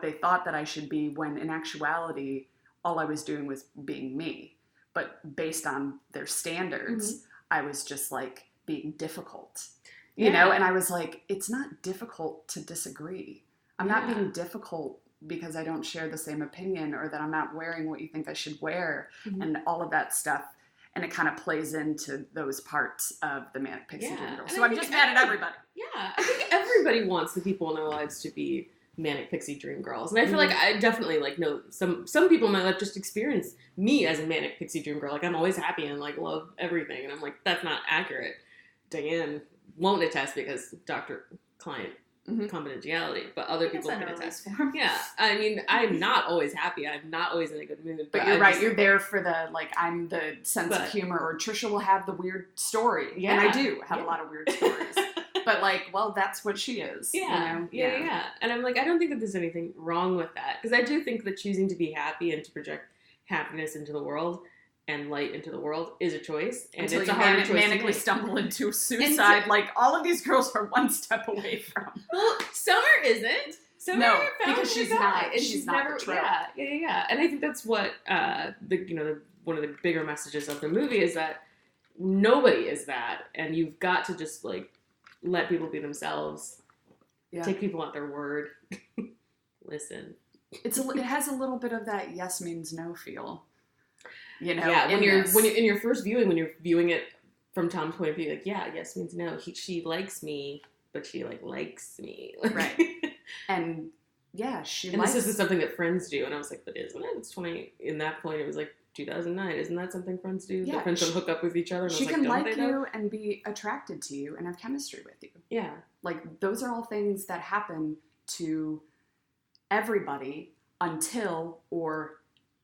they thought that I should be, when in actuality all I was doing was being me. But based on their standards, I was just like being difficult, you know? And I was like, it's not difficult to disagree. I'm not being difficult because I don't share the same opinion or that I'm not wearing what you think I should wear and all of that stuff. And it kind of plays into those parts of the Manic Pixie Dream Girl. So I'm just mad at everybody. Yeah, I think everybody wants the people in their lives to be Manic Pixie Dream Girls. And I feel like I definitely know some people in my life just experience me as a Manic Pixie Dream Girl. Like I'm always happy and like love everything. And I'm like, that's not accurate. Diane won't attest because doctor-client confidentiality, but other people can attest. Yeah, I mean, I'm not always happy. I'm not always in a good mood. But you're right. You're there for the, like, I'm the sense of humor, or Tricia will have the weird story. Yeah. And I do have a lot of weird stories. But, like, well, that's what she is. Yeah. Yeah. And I'm like, I don't think that there's anything wrong with that. Because I do think that choosing to be happy and to project happiness into the world and light into the world is a choice. And until it's you a hard choice manically stumble into suicide, like all of these girls are one step away from. Well, Summer isn't. Summer because she's not. And she's not never, the trope. Yeah. And I think that's what one of the bigger messages of the movie is that nobody is that, and you've got to just like let people be themselves. Yeah. Take people at their word. Listen. It has a little bit of that yes means no feel. You know, yeah. When you're in your first viewing, when you're viewing it from Tom's point of view, like, yeah, yes means no. She likes me, but she like likes me, right? And yeah, and this isn't something that friends do. And I was like, but isn't it? It's 20. In that point, it was like 2009. Isn't that something friends do? Yeah, friends don't hook up with each other. And she can like you and be attracted to you and have chemistry with you. Yeah, like those are all things that happen to everybody until or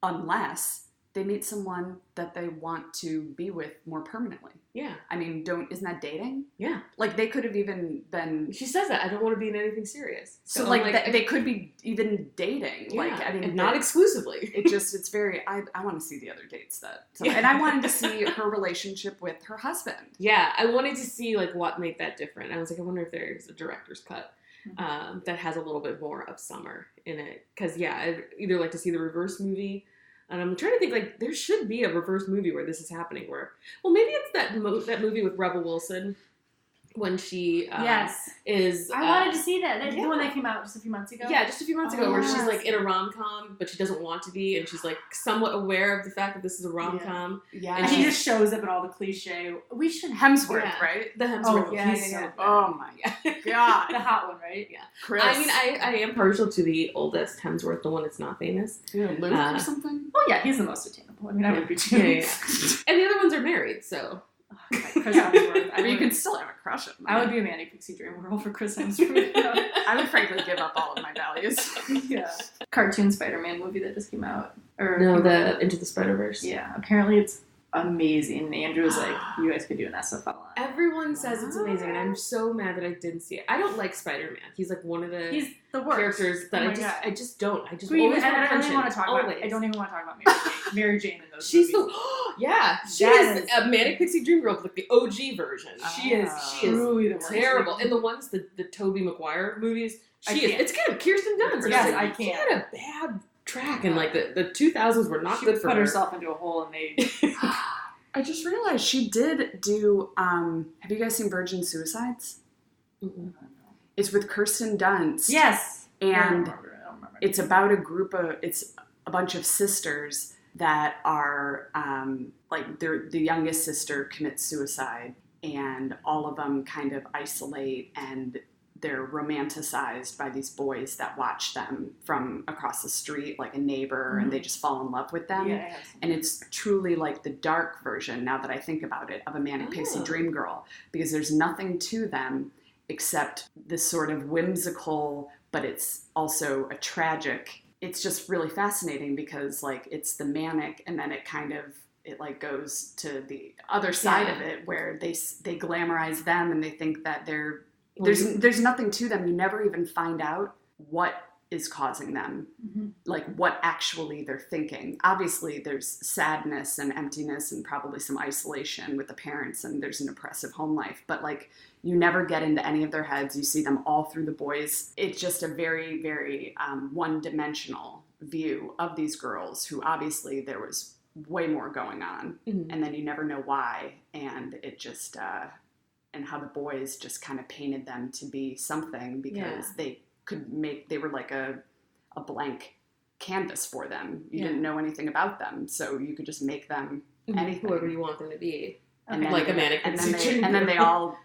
unless they meet someone that they want to be with more permanently. Yeah. I mean, isn't that dating? Yeah. Like, they could have even been... She says that. I don't want to be in anything serious. So like they could be even dating. Yeah. Like, I mean... And not exclusively. It's very... I want to see the other dates and I wanted to see her relationship with her husband. Yeah. I wanted to see, like, what made that different. I was like, I wonder if there's a director's cut that has a little bit more of Summer in it. Because, yeah, I'd either like to see the reverse movie. And I'm trying to think, like, there should be a reverse movie where this is happening. Where, well, maybe it's that movie with Rebel Wilson when she is. I wanted to see that. The one that came out just a few months ago. Yeah, just a few months ago, where she's like in a rom-com, but she doesn't want to be, and she's like somewhat aware of the fact that this is a rom-com. Yeah, and she just shows up in all the cliche. We should Hemsworth, right? The Hemsworth. Oh, yeah. Oh my god, the hot one, right? Yeah. Chris. I mean, I am partial to the oldest Hemsworth, the one that's not famous. Yeah, Luke or something. Oh yeah, he's the most attainable. I mean, I would be too. Yeah. And the other ones are married, so. Chris Hemsworth. I mean, you can still have a crush on me. I would be a Manic Pixie Dream Girl for Chris Hemsworth. I would frankly give up all of my values. Yeah. Cartoon Spider-Man movie that just came out. The Into the Spider-Verse. Yeah. Apparently it's amazing. Andrew was like, you guys could do an SFL on it. Everyone says it's amazing, and I'm so mad that I didn't see it. I don't like Spider-Man. He's like one of the characters that I just don't. I just always I don't even want to talk about. I don't even want to talk about Mary Jane in those. She's movies. She is a Manic Pixie Dream Girl, like the OG version. She is truly the terrible. And the ones the Tobey Maguire movies, it's kind of Kirsten Dunst. Yes, I can't. She had a bad track, and like the 2000s were not good for her. She put herself into a hole, and they. I just realized she did do. Have you guys seen Virgin Suicides? Mm-hmm. It's with Kirsten Dunst. Yes, and I don't remember. It's about it's a bunch of sisters that are like the youngest sister commits suicide, and all of them kind of isolate, and they're romanticized by these boys that watch them from across the street, like a neighbor, and they just fall in love with them. Yeah, and it's truly like the dark version, now that I think about it, of a Manic Pixie Dream Girl, because there's nothing to them except this sort of whimsical, but it's also a tragic. It's just really fascinating because like it's the manic, and then it like goes to the other side of it where they glamorize them, and they think that there's nothing to them. You never even find out what is causing them, like what actually they're thinking. Obviously, there's sadness and emptiness and probably some isolation with the parents, and there's an oppressive home life. But like, you never get into any of their heads. You see them all through the boys. It's just a very, very one-dimensional view of these girls who obviously there was way more going on, and then you never know why. And it just... and how the boys just kind of painted them to be something because they were like a blank canvas for them. You didn't know anything about them, so you could just make them anything. Whoever you want them to be. And then, like a Manic Pixie Dream Girl. And then they all...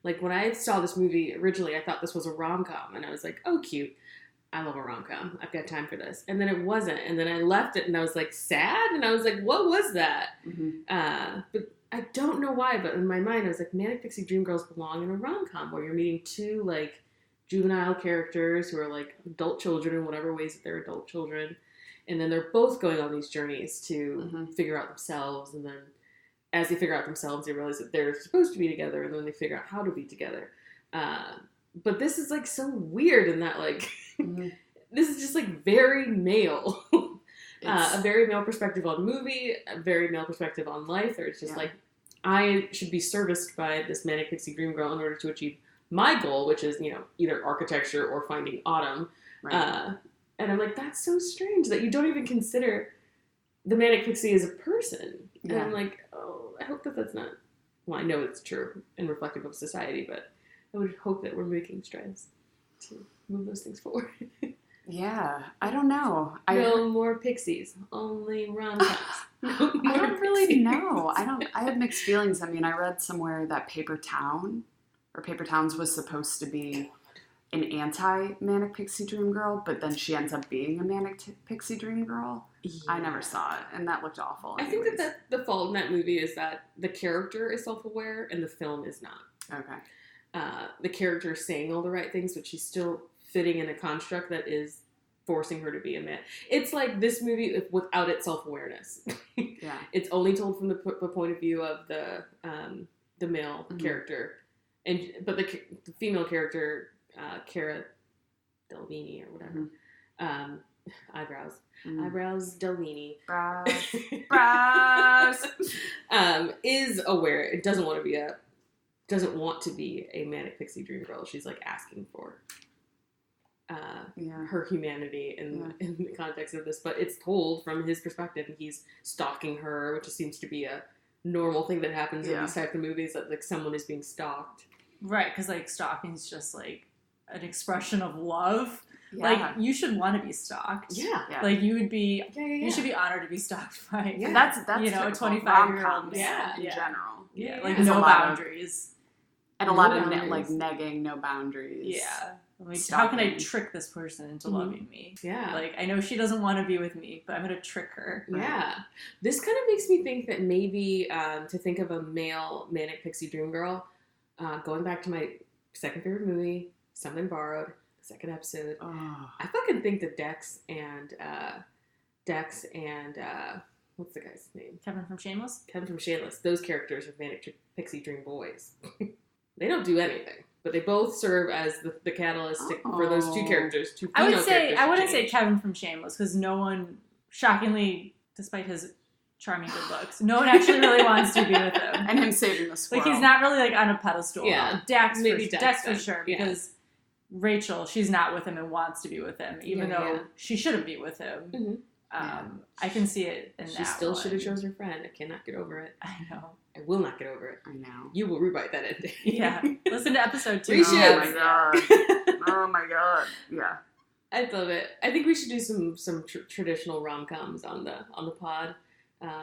Like, when I saw this movie, originally I thought this was a rom-com, and I was like, oh, cute. I love a rom-com. I've got time for this. And then it wasn't, and then I left it, and I was like, sad? And I was like, what was that? But I don't know why, but in my mind, I was like, Manic Pixie Dream Girls belong in a rom-com where you're meeting two, like, juvenile characters who are, like, adult children in whatever ways that they're adult children. And then they're both going on these journeys to figure out themselves. And then as they figure out themselves, they realize that they're supposed to be together. And then they figure out how to be together. But this is, like, so weird in that, like, this is just, like, very male. A very male perspective on movie, a very male perspective on life. There's just like, I should be serviced by this Manic Pixie Dream Girl in order to achieve my goal, which is, either architecture or finding autumn. Right. And I'm like, that's so strange that you don't even consider the Manic Pixie is a person. And Yeah. I'm like, oh, I hope that that's not... Well, I know it's true and reflective of society, but I would hope that we're making strides to move those things forward. Yeah, I don't know. No more pixies, only rom-coms. No I more don't really pixies. know. I have mixed feelings. I mean, I read somewhere that Paper Towns was supposed to be an anti-Manic Pixie Dream Girl, but then she ends up being a Manic Pixie Dream Girl. Yeah. I never saw it, and that looked awful. I think that the fault in that movie is that the character is self-aware and the film is not. Okay. The character is saying all the right things, but she's still fitting in a construct that is forcing her to be a man. It's like this movie without its self-awareness. Yeah. It's only told from the point of view of the male character, but the female character, Cara Delevingne or whatever, eyebrows Delevingne, brows, is aware. It doesn't want to be a Manic Pixie Dream Girl. She's like asking for her humanity in the context of this, but it's told from his perspective, and he's stalking her, which seems to be a normal thing that happens in these type of movies, that like someone is being stalked. Right, because like stalking is just like an expression of love. Yeah. Like you should want to be stalked. Yeah. Like you would be. Yeah. You should be honored to be stalked by. Yeah. That's you know, a typical 25-year-old. rom-coms Yeah. in general. Yeah. Like There's no a lot boundaries. And a lot of like negging, no boundaries. Yeah. Like, Stalking. how can I trick this person into loving me? Yeah. Like, I know she doesn't want to be with me, but I'm going to trick her. Yeah. This kind of makes me think that maybe to think of a male Manic Pixie Dream Girl, going back to my second favorite movie, Something Borrowed, the second episode, I fucking think that Dex and what's the guy's name? Kevin from Shameless? Kevin from Shameless. Those characters are Manic Pixie Dream Boys. They don't do anything, but they both serve as the catalyst for those two characters. I wouldn't say Kevin from Shameless, because no one, shockingly, despite his charming good looks, no one actually really wants to be with him. And him saving the squirrel. Like, he's not really like on a pedestal. Yeah. Dex Dex for sure, because Rachel, she's not with him and wants to be with him, even though she shouldn't be with him. Mm-hmm. I can see it in that She still one. should have chosen her friend. I cannot get over it. I know. I will not get over it. I know. You will rewrite that ending. Yeah. Listen to episode 2. We should. Oh my god. Oh my god. Yeah. I love it. I think we should do some traditional rom-coms on the pod.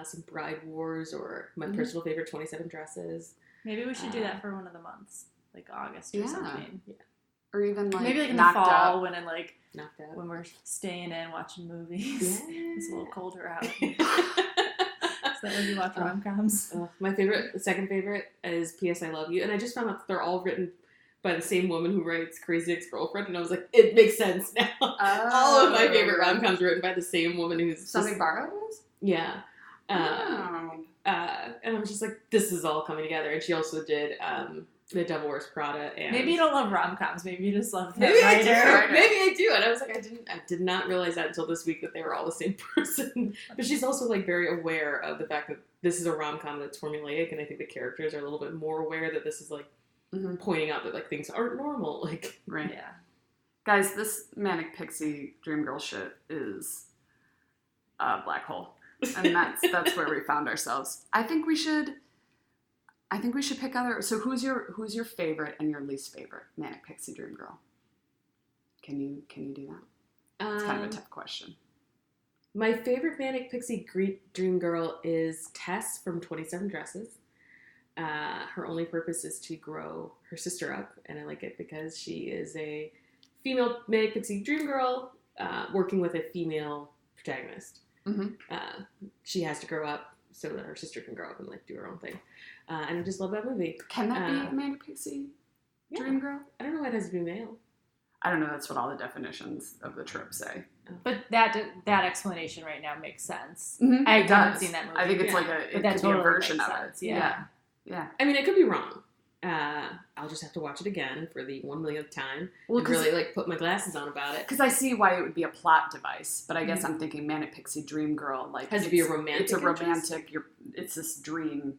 Some Bride Wars or my personal favorite 27 Dresses. Maybe we should do that for one of the months, like August or something. Yeah. Or even like maybe like in the fall Out. when we're staying in watching movies. Yeah. It's a little colder out. Is that when you watch rom-coms? My second favorite is P.S. I Love You, and I just found out that they're all written by the same woman who writes Crazy Ex-Girlfriend, and I was like, it makes sense now. All of my favorite rom-coms written by the same woman who's Something Borrowed was? Yeah. And I was just like, this is all coming together. And she also did The Devil Wears Prada. And Maybe you don't love rom-coms. Maybe you just love the Maybe I writer. do. Maybe I do. And I was like, I did not realize that until this week that they were all the same person. But she's also like very aware of the fact that this is a rom-com that's formulaic, and I think the characters are a little bit more aware that this is like pointing out that like things aren't normal. Like, right. Yeah. Guys, this Manic Pixie Dream Girl shit is a black hole. And that's where we found ourselves. I think we should pick other. So who's your favorite and your least favorite Manic Pixie Dream Girl? Can you do that? It's kind of a tough question. My favorite Manic Pixie Dream Girl is Tess from 27 Dresses. Her only purpose is to grow her sister up, and I like it because she is a female Manic Pixie Dream Girl working with a female protagonist. Mm-hmm. She has to grow up so that her sister can grow up and like do her own thing. And I just love that movie. Can that be Manic Pixie Dream Girl? I don't know why it has to be male. I don't know. That's what all the definitions of the trope say. But that explanation right now makes sense. Mm-hmm. I haven't seen that movie. I think it's like it could be a version of it. Yeah. I mean, I could be wrong. I'll just have to watch it again for the 1 millionth time and really like put my glasses on about it. Because I see why it would be a plot device, but I guess I'm thinking Manic Pixie Dream Girl has to be a romantic. It's a romantic. It's this dream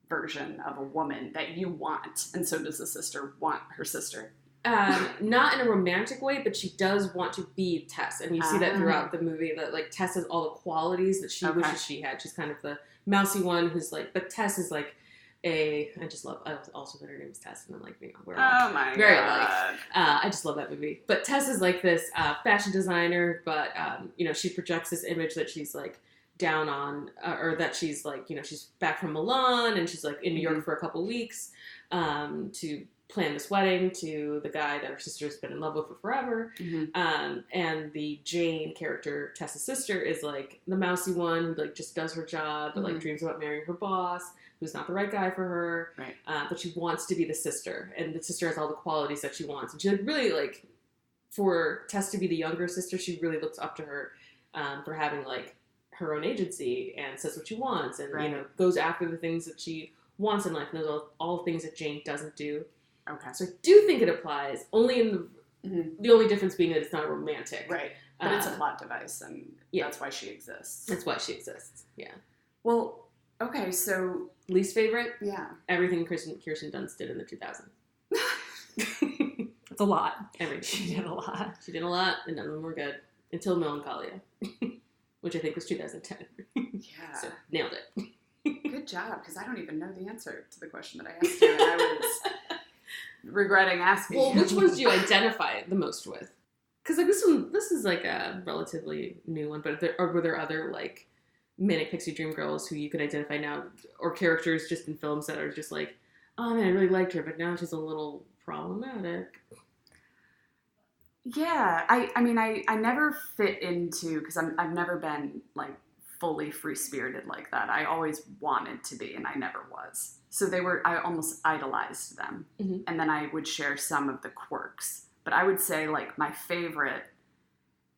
version of a woman that you want, and so does the sister want her sister. Not in a romantic way, but she does want to be Tess, and you see that throughout the movie. That like Tess has all the qualities that she wishes she had. She's kind of the mousy one who's like, but Tess is like I also that her name is Tess, and I'm like, we're all very alike. I just love that movie. But Tess is like this fashion designer, but she projects this image that she's like down on, or that she's like, she's back from Milan, and she's like in New York for a couple weeks to plan this wedding to the guy that her sister's been in love with for forever. And the Jane character, Tessa's sister, is like the mousy one who like just does her job, but like dreams about marrying her boss, who's not the right guy for her. Right. But she wants to be the sister, and the sister has all the qualities that she wants. And she like really like, for Tess to be the younger sister, she really looks up to her for having like her own agency and says what she wants, and goes after the things that she wants in life. And those are all things that Jane doesn't do. Okay. So I do think it applies, only in the only difference being that it's not romantic. Right. But it's a plot device, and that's why she exists. That's why she exists. Yeah. Well, okay, so least favorite? Yeah. Everything Kirsten Dunst did in the 2000s. It's a lot. Everything. She did a lot. She did a lot, and none of them were good. Until Melancholia, which I think was 2010. Yeah. So, nailed it. Good job, because I don't even know the answer to the question that I asked you, and I was regretting asking. Well, which ones do you identify the most with? Because like this is like a relatively new one, but were there other like Manic Pixie Dream Girls who you could identify now, or characters just in films that are just like, oh man, I really liked her, but now she's a little problematic? Yeah, I mean, I never fit into, because I've never been like fully free-spirited like that. I always wanted to be, and I never was. So I almost idolized them. And then I would share some of the quirks. But I would say like my favorite,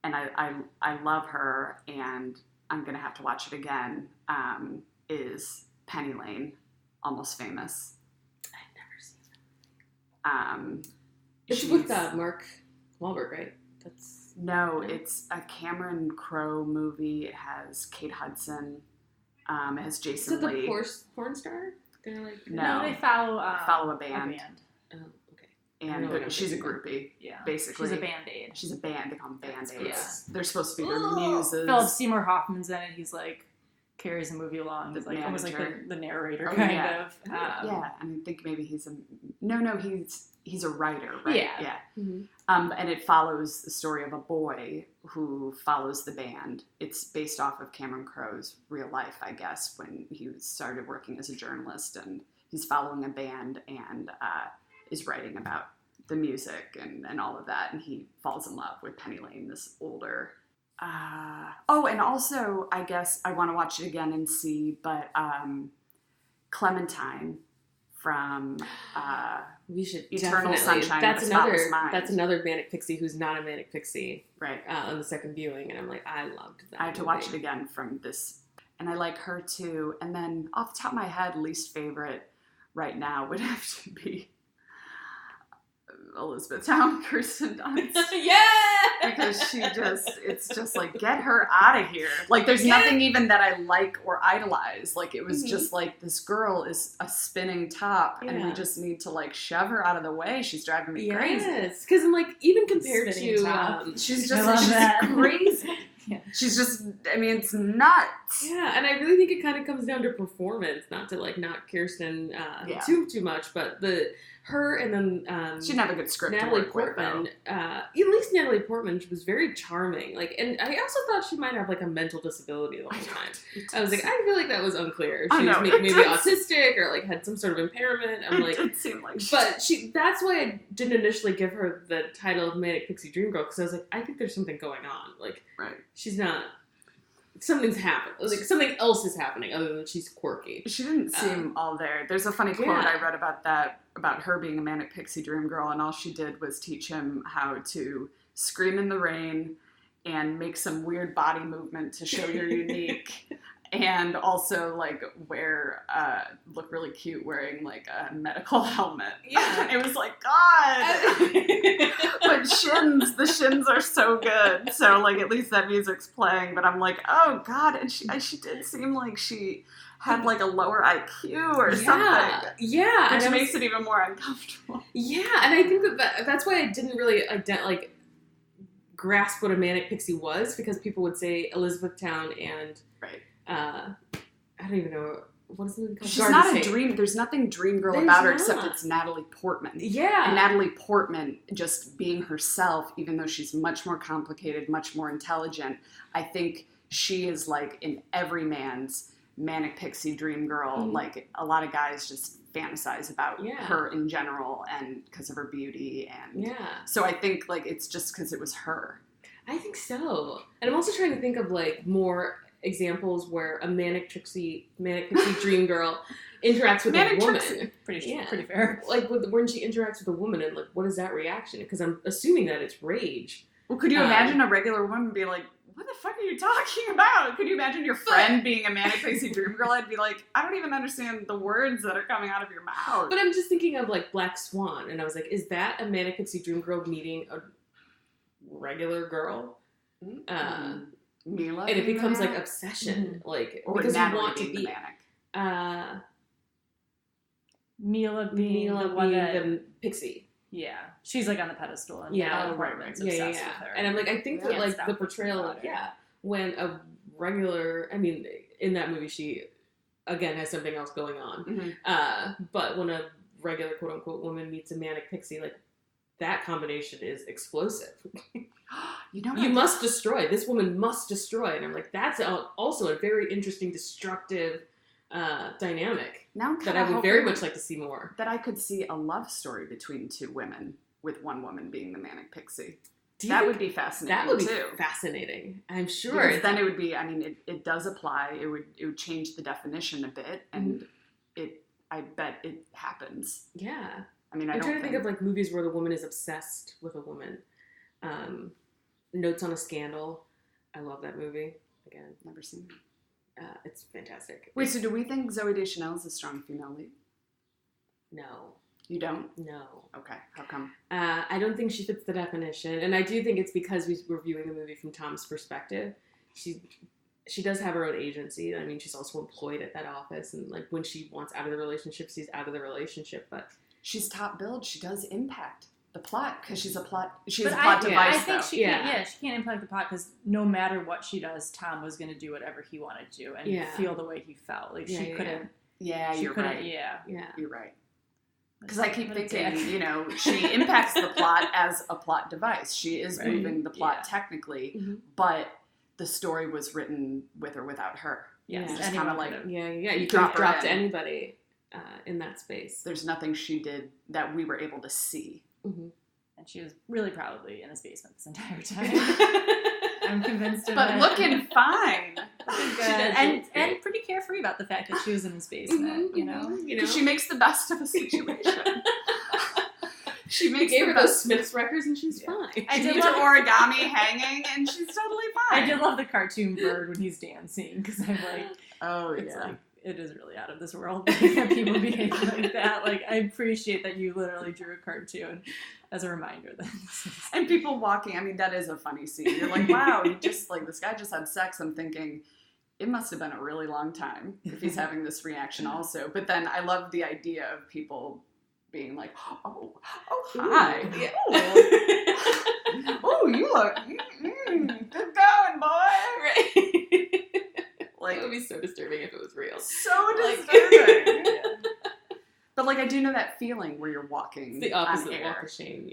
and I love her, and I'm going to have to watch it again, is Penny Lane, Almost Famous. I've never seen it. It's with Mark Wahlberg, right? It's a Cameron Crowe movie. It has Kate Hudson. It has Jason Lee. Is it the porn star? They're like, no, they follow a band. Oh, okay. And she's a groupie. Yeah, basically. She's a Band-Aid. She's a band. They call them Band-Aids. Yeah. They're supposed to be their muses. Philip Seymour Hoffman's in it. He's like carries the movie along. He's like almost like the narrator kind of. Yeah, and I think maybe he's a writer, right? Yeah. And it follows the story of a boy who follows the band. It's based off of Cameron Crowe's real life, I guess, when he started working as a journalist, and he's following a band and is writing about the music and all of that, and he falls in love with Penny Lane, this older. And also, I guess I want to watch it again and see, but Clementine from we should Eternal definitely. Sunshine That's of the Spotless another. Mind. That's another Manic Pixie who's not a Manic Pixie. Right. On the second viewing, and I'm like, I loved that. I have to watch it again from this, and I like her too. And then off the top of my head, least favorite right now would have to be Elizabethtown, Kirsten Dunst. Yeah! Because it's just like, get her out of here. Like, there's nothing even that I like or idolize. Like, it was just like, this girl is a spinning top, and we just need to, like, shove her out of the way. She's driving me crazy. Yes, because I'm like, even compared to... she's crazy. Yeah. She's just, I mean, it's nuts. Yeah, and I really think it kind of comes down to performance, not to, like, knock Kirsten too much, but her and then she didn't have a good script. Natalie Portman. At least Natalie Portman, she was very charming. Like, and I also thought she might have like a mental disability the whole time. I was like, I feel like that was unclear. She was maybe autistic or like had some sort of impairment. I'm like, it seemed like but that's why I didn't initially give her the title of Manic Pixie Dream Girl, because I was like, I think there's something going on. Like, she's not. Something's happened. Like, something else is happening other than she's quirky. She didn't seem all there. There's a funny quote I read about her being a Manic Pixie Dream Girl, and all she did was teach him how to scream in the rain and make some weird body movement to show you're unique. and also like look really cute wearing like a medical helmet. Yeah. It was like, God. But the shins are so good. So like at least that music's playing, but I'm like, oh God. And she did seem like she had like a lower IQ or something. Yeah. Which makes it even more uncomfortable. Yeah, and I think that's why I didn't really grasp what a Manic Pixie was, because people would say Elizabethtown and right. I don't even know what is the movie called. She's not a dream. There's nothing dream girl about her except it's Natalie Portman. Yeah, and Natalie Portman just being herself, even though she's much more complicated, much more intelligent. I think she is like in every man's Manic Pixie Dream Girl. Mm-hmm. Like a lot of guys just fantasize about her in general, and because of her beauty, and so I think like it's just because it was her. I think so, and I'm also trying to think of like more examples where a Manic Pixie Dream Girl interacts with a woman. Pretty fair. Like when she interacts with a woman, and like what is that reaction? Because I'm assuming that it's rage. Well, could you imagine a regular woman be like, what the fuck are you talking about? Could you imagine your friend being a Manic Pixie Dream Girl? I'd be like, I don't even understand the words that are coming out of your mouth. But I'm just thinking of like Black Swan, and I was like, is that a Manic Pixie Dream Girl meeting a regular girl? Mila, and it becomes like obsession, like or because Natalie you want to being be the manic. Mila being the pixie. Yeah, she's like on the pedestal, and obsessed with her. And I'm like, I think that like the portrayal, when a regular, I mean, in that movie, she again has something else going on. Mm-hmm. But when a regular quote unquote woman meets a manic pixie, like that combination is explosive. You must destroy. This woman must destroy. And I'm like, that's also a very interesting, destructive dynamic that I would very much like to see more. That I could see a love story between two women, with one woman being the manic pixie. Would be fascinating. That would be fascinating. I'm sure. Because then it would be. I mean, it does apply. It would change the definition a bit, and I bet it happens. Yeah. I mean, I'm trying to think of like movies where the woman is obsessed with a woman. Notes on a Scandal. I love that movie. Again, never seen it. It's fantastic. Wait, so do we think Zooey Deschanel is a strong female lead? No. You don't? No. Okay. How come? I don't think she fits the definition, and I do think it's because we're viewing the movie from Tom's perspective. She does have her own agency. I mean, she's also employed at that office, and like when she wants out of the relationship, she's out of the relationship. But she's top billed. She does impact the plot because she's a plot. She's a plot device. I think she can't impact the plot because no matter what she does, Tom was going to do whatever he wanted to and feel the way he felt. Like she couldn't. Yeah, you're right. Yeah, you're right. Because I keep thinking, she impacts the plot as a plot device. She is moving the plot technically, but the story was written with or without her. Yes, just kind of like you could have dropped anybody in that space. There's nothing she did that we were able to see. Mm-hmm. And she was really probably in his basement this entire time. I'm convinced of that. But looking fine. Looking good. And pretty carefree about the fact that she was in his basement, you know? Because she makes the best of a situation. She gave her those Smiths records and she's fine. She needs her origami hanging and she's totally fine. I did love the cartoon bird when he's dancing because I'm like, it's like, it is really out of this world that people behave like that. Like, I appreciate that you literally drew a cartoon as a reminder that and people walking, I mean, that is a funny scene. You're like, wow, this guy just had sex. I'm thinking, it must have been a really long time if he's having this reaction also. But then I love the idea of people being like, oh, hi. Yeah. Oh, you look, good going, boy. Right. Like, that would be so disturbing if it was real. So disturbing. But like, I do know that feeling where you're walking. It's the opposite of walk of shame,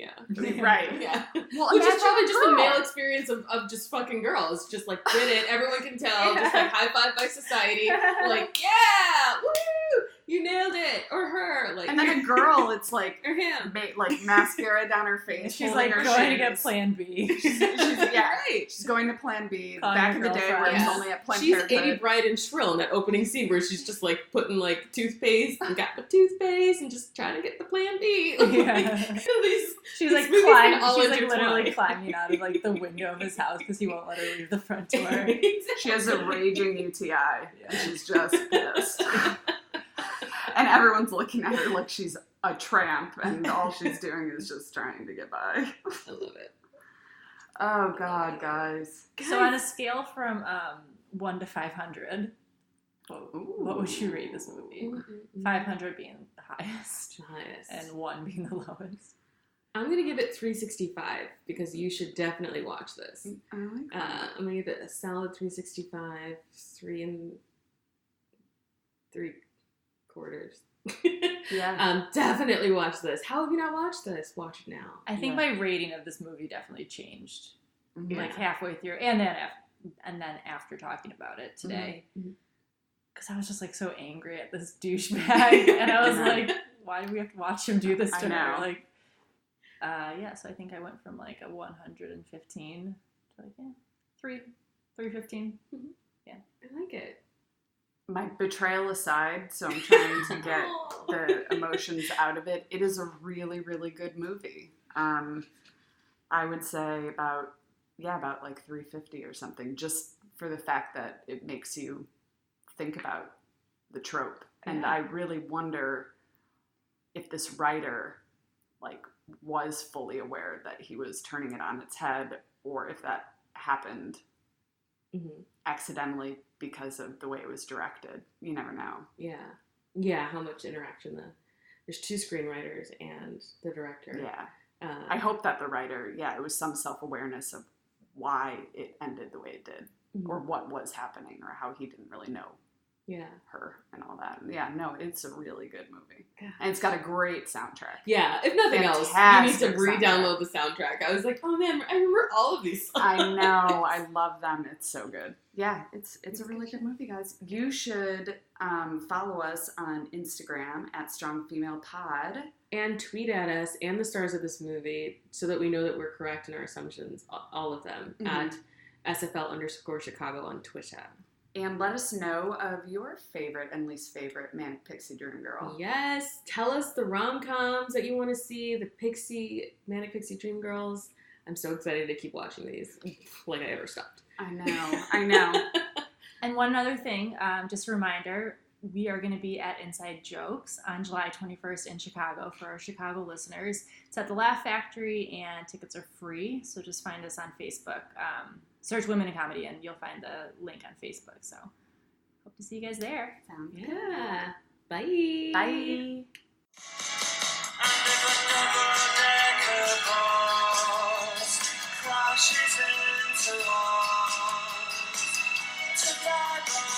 Right. Yeah. Well, which is probably just the male experience of just fucking girls. Just like, did it, everyone can tell, just like high five by society. Like, yeah, woo! You nailed it, or her, like, and then a girl, it's like, or him, like mascara down her face. She's like going to get Plan B. She's right. She's going to Plan B. Calling Back her in the day where girlfriend. it's only at Planned She's Parenthood. Eddie Bright and Shrill in that opening scene where she's just like putting like toothpaste and got the toothpaste and just trying to get the Plan B. Yeah. She's like movies climbing. all She's like intertwined. literally climbing out of like the window of his house because he won't let her leave the front door. She has a raging UTI. And she's just pissed. And everyone's looking at her like she's a tramp, and all she's doing is just trying to get by. I love it. Oh God, guys. So on a scale from 1 to 500, what would you rate this movie? 500 being the highest, and 1 being the lowest. I'm gonna give it 365 because you should definitely watch this. I like that. I'm gonna give it a solid 365, 3 3/4. Yeah. Definitely watch this. How have you not watched this? Watch it now. I think my rating of this movie definitely changed, Mhm. like halfway through, and then after talking about it today, because I was just like so angry at this douchebag, and I was like, why do we have to watch him do this to I her? know. Like, so I think I went from like a 115 to like 315. I like it. My betrayal aside, so I'm trying to get the emotions out of it. It is a really, really good movie. I would say about like 350 or something, just for the fact that it makes you think about the trope. And Yeah. I really wonder if this writer like was fully aware that he was turning it on its head, or if that happened accidentally because of the way it was directed. You never know. Yeah, how much interaction there's 2 screenwriters and the director. Yeah. I hope that the writer, it was some self-awareness of why it ended the way it did, or what was happening, or how he didn't really know her and all that. Yeah, no, it's a really good movie. God. And it's got a great soundtrack. Yeah, if nothing else, you need to Fantastic re-download the soundtrack. I was like, oh man, I remember all of these songs. I know. I love them. It's so good. Yeah, it's a really good movie, guys. You should follow us on Instagram at StrongFemalePod. And tweet at us and the stars of this movie so that we know that we're correct in our assumptions, all of them, at SFL_Chicago on Twitter. And let us know of your favorite and least favorite Manic Pixie Dream Girl. Yes, tell us the rom-coms that you want to see, the Manic Pixie Dream Girls. I'm so excited to keep watching these, like I ever stopped. I know. And one other thing, just a reminder, we are going to be at Inside Jokes on July 21st in Chicago for our Chicago listeners. It's at the Laugh Factory, and tickets are free, so just find us on Facebook. Search Women in Comedy, and you'll find the link on Facebook. So hope to see you guys there. Sounds good. Yeah. Bye. Bye. Crashes into walls to die.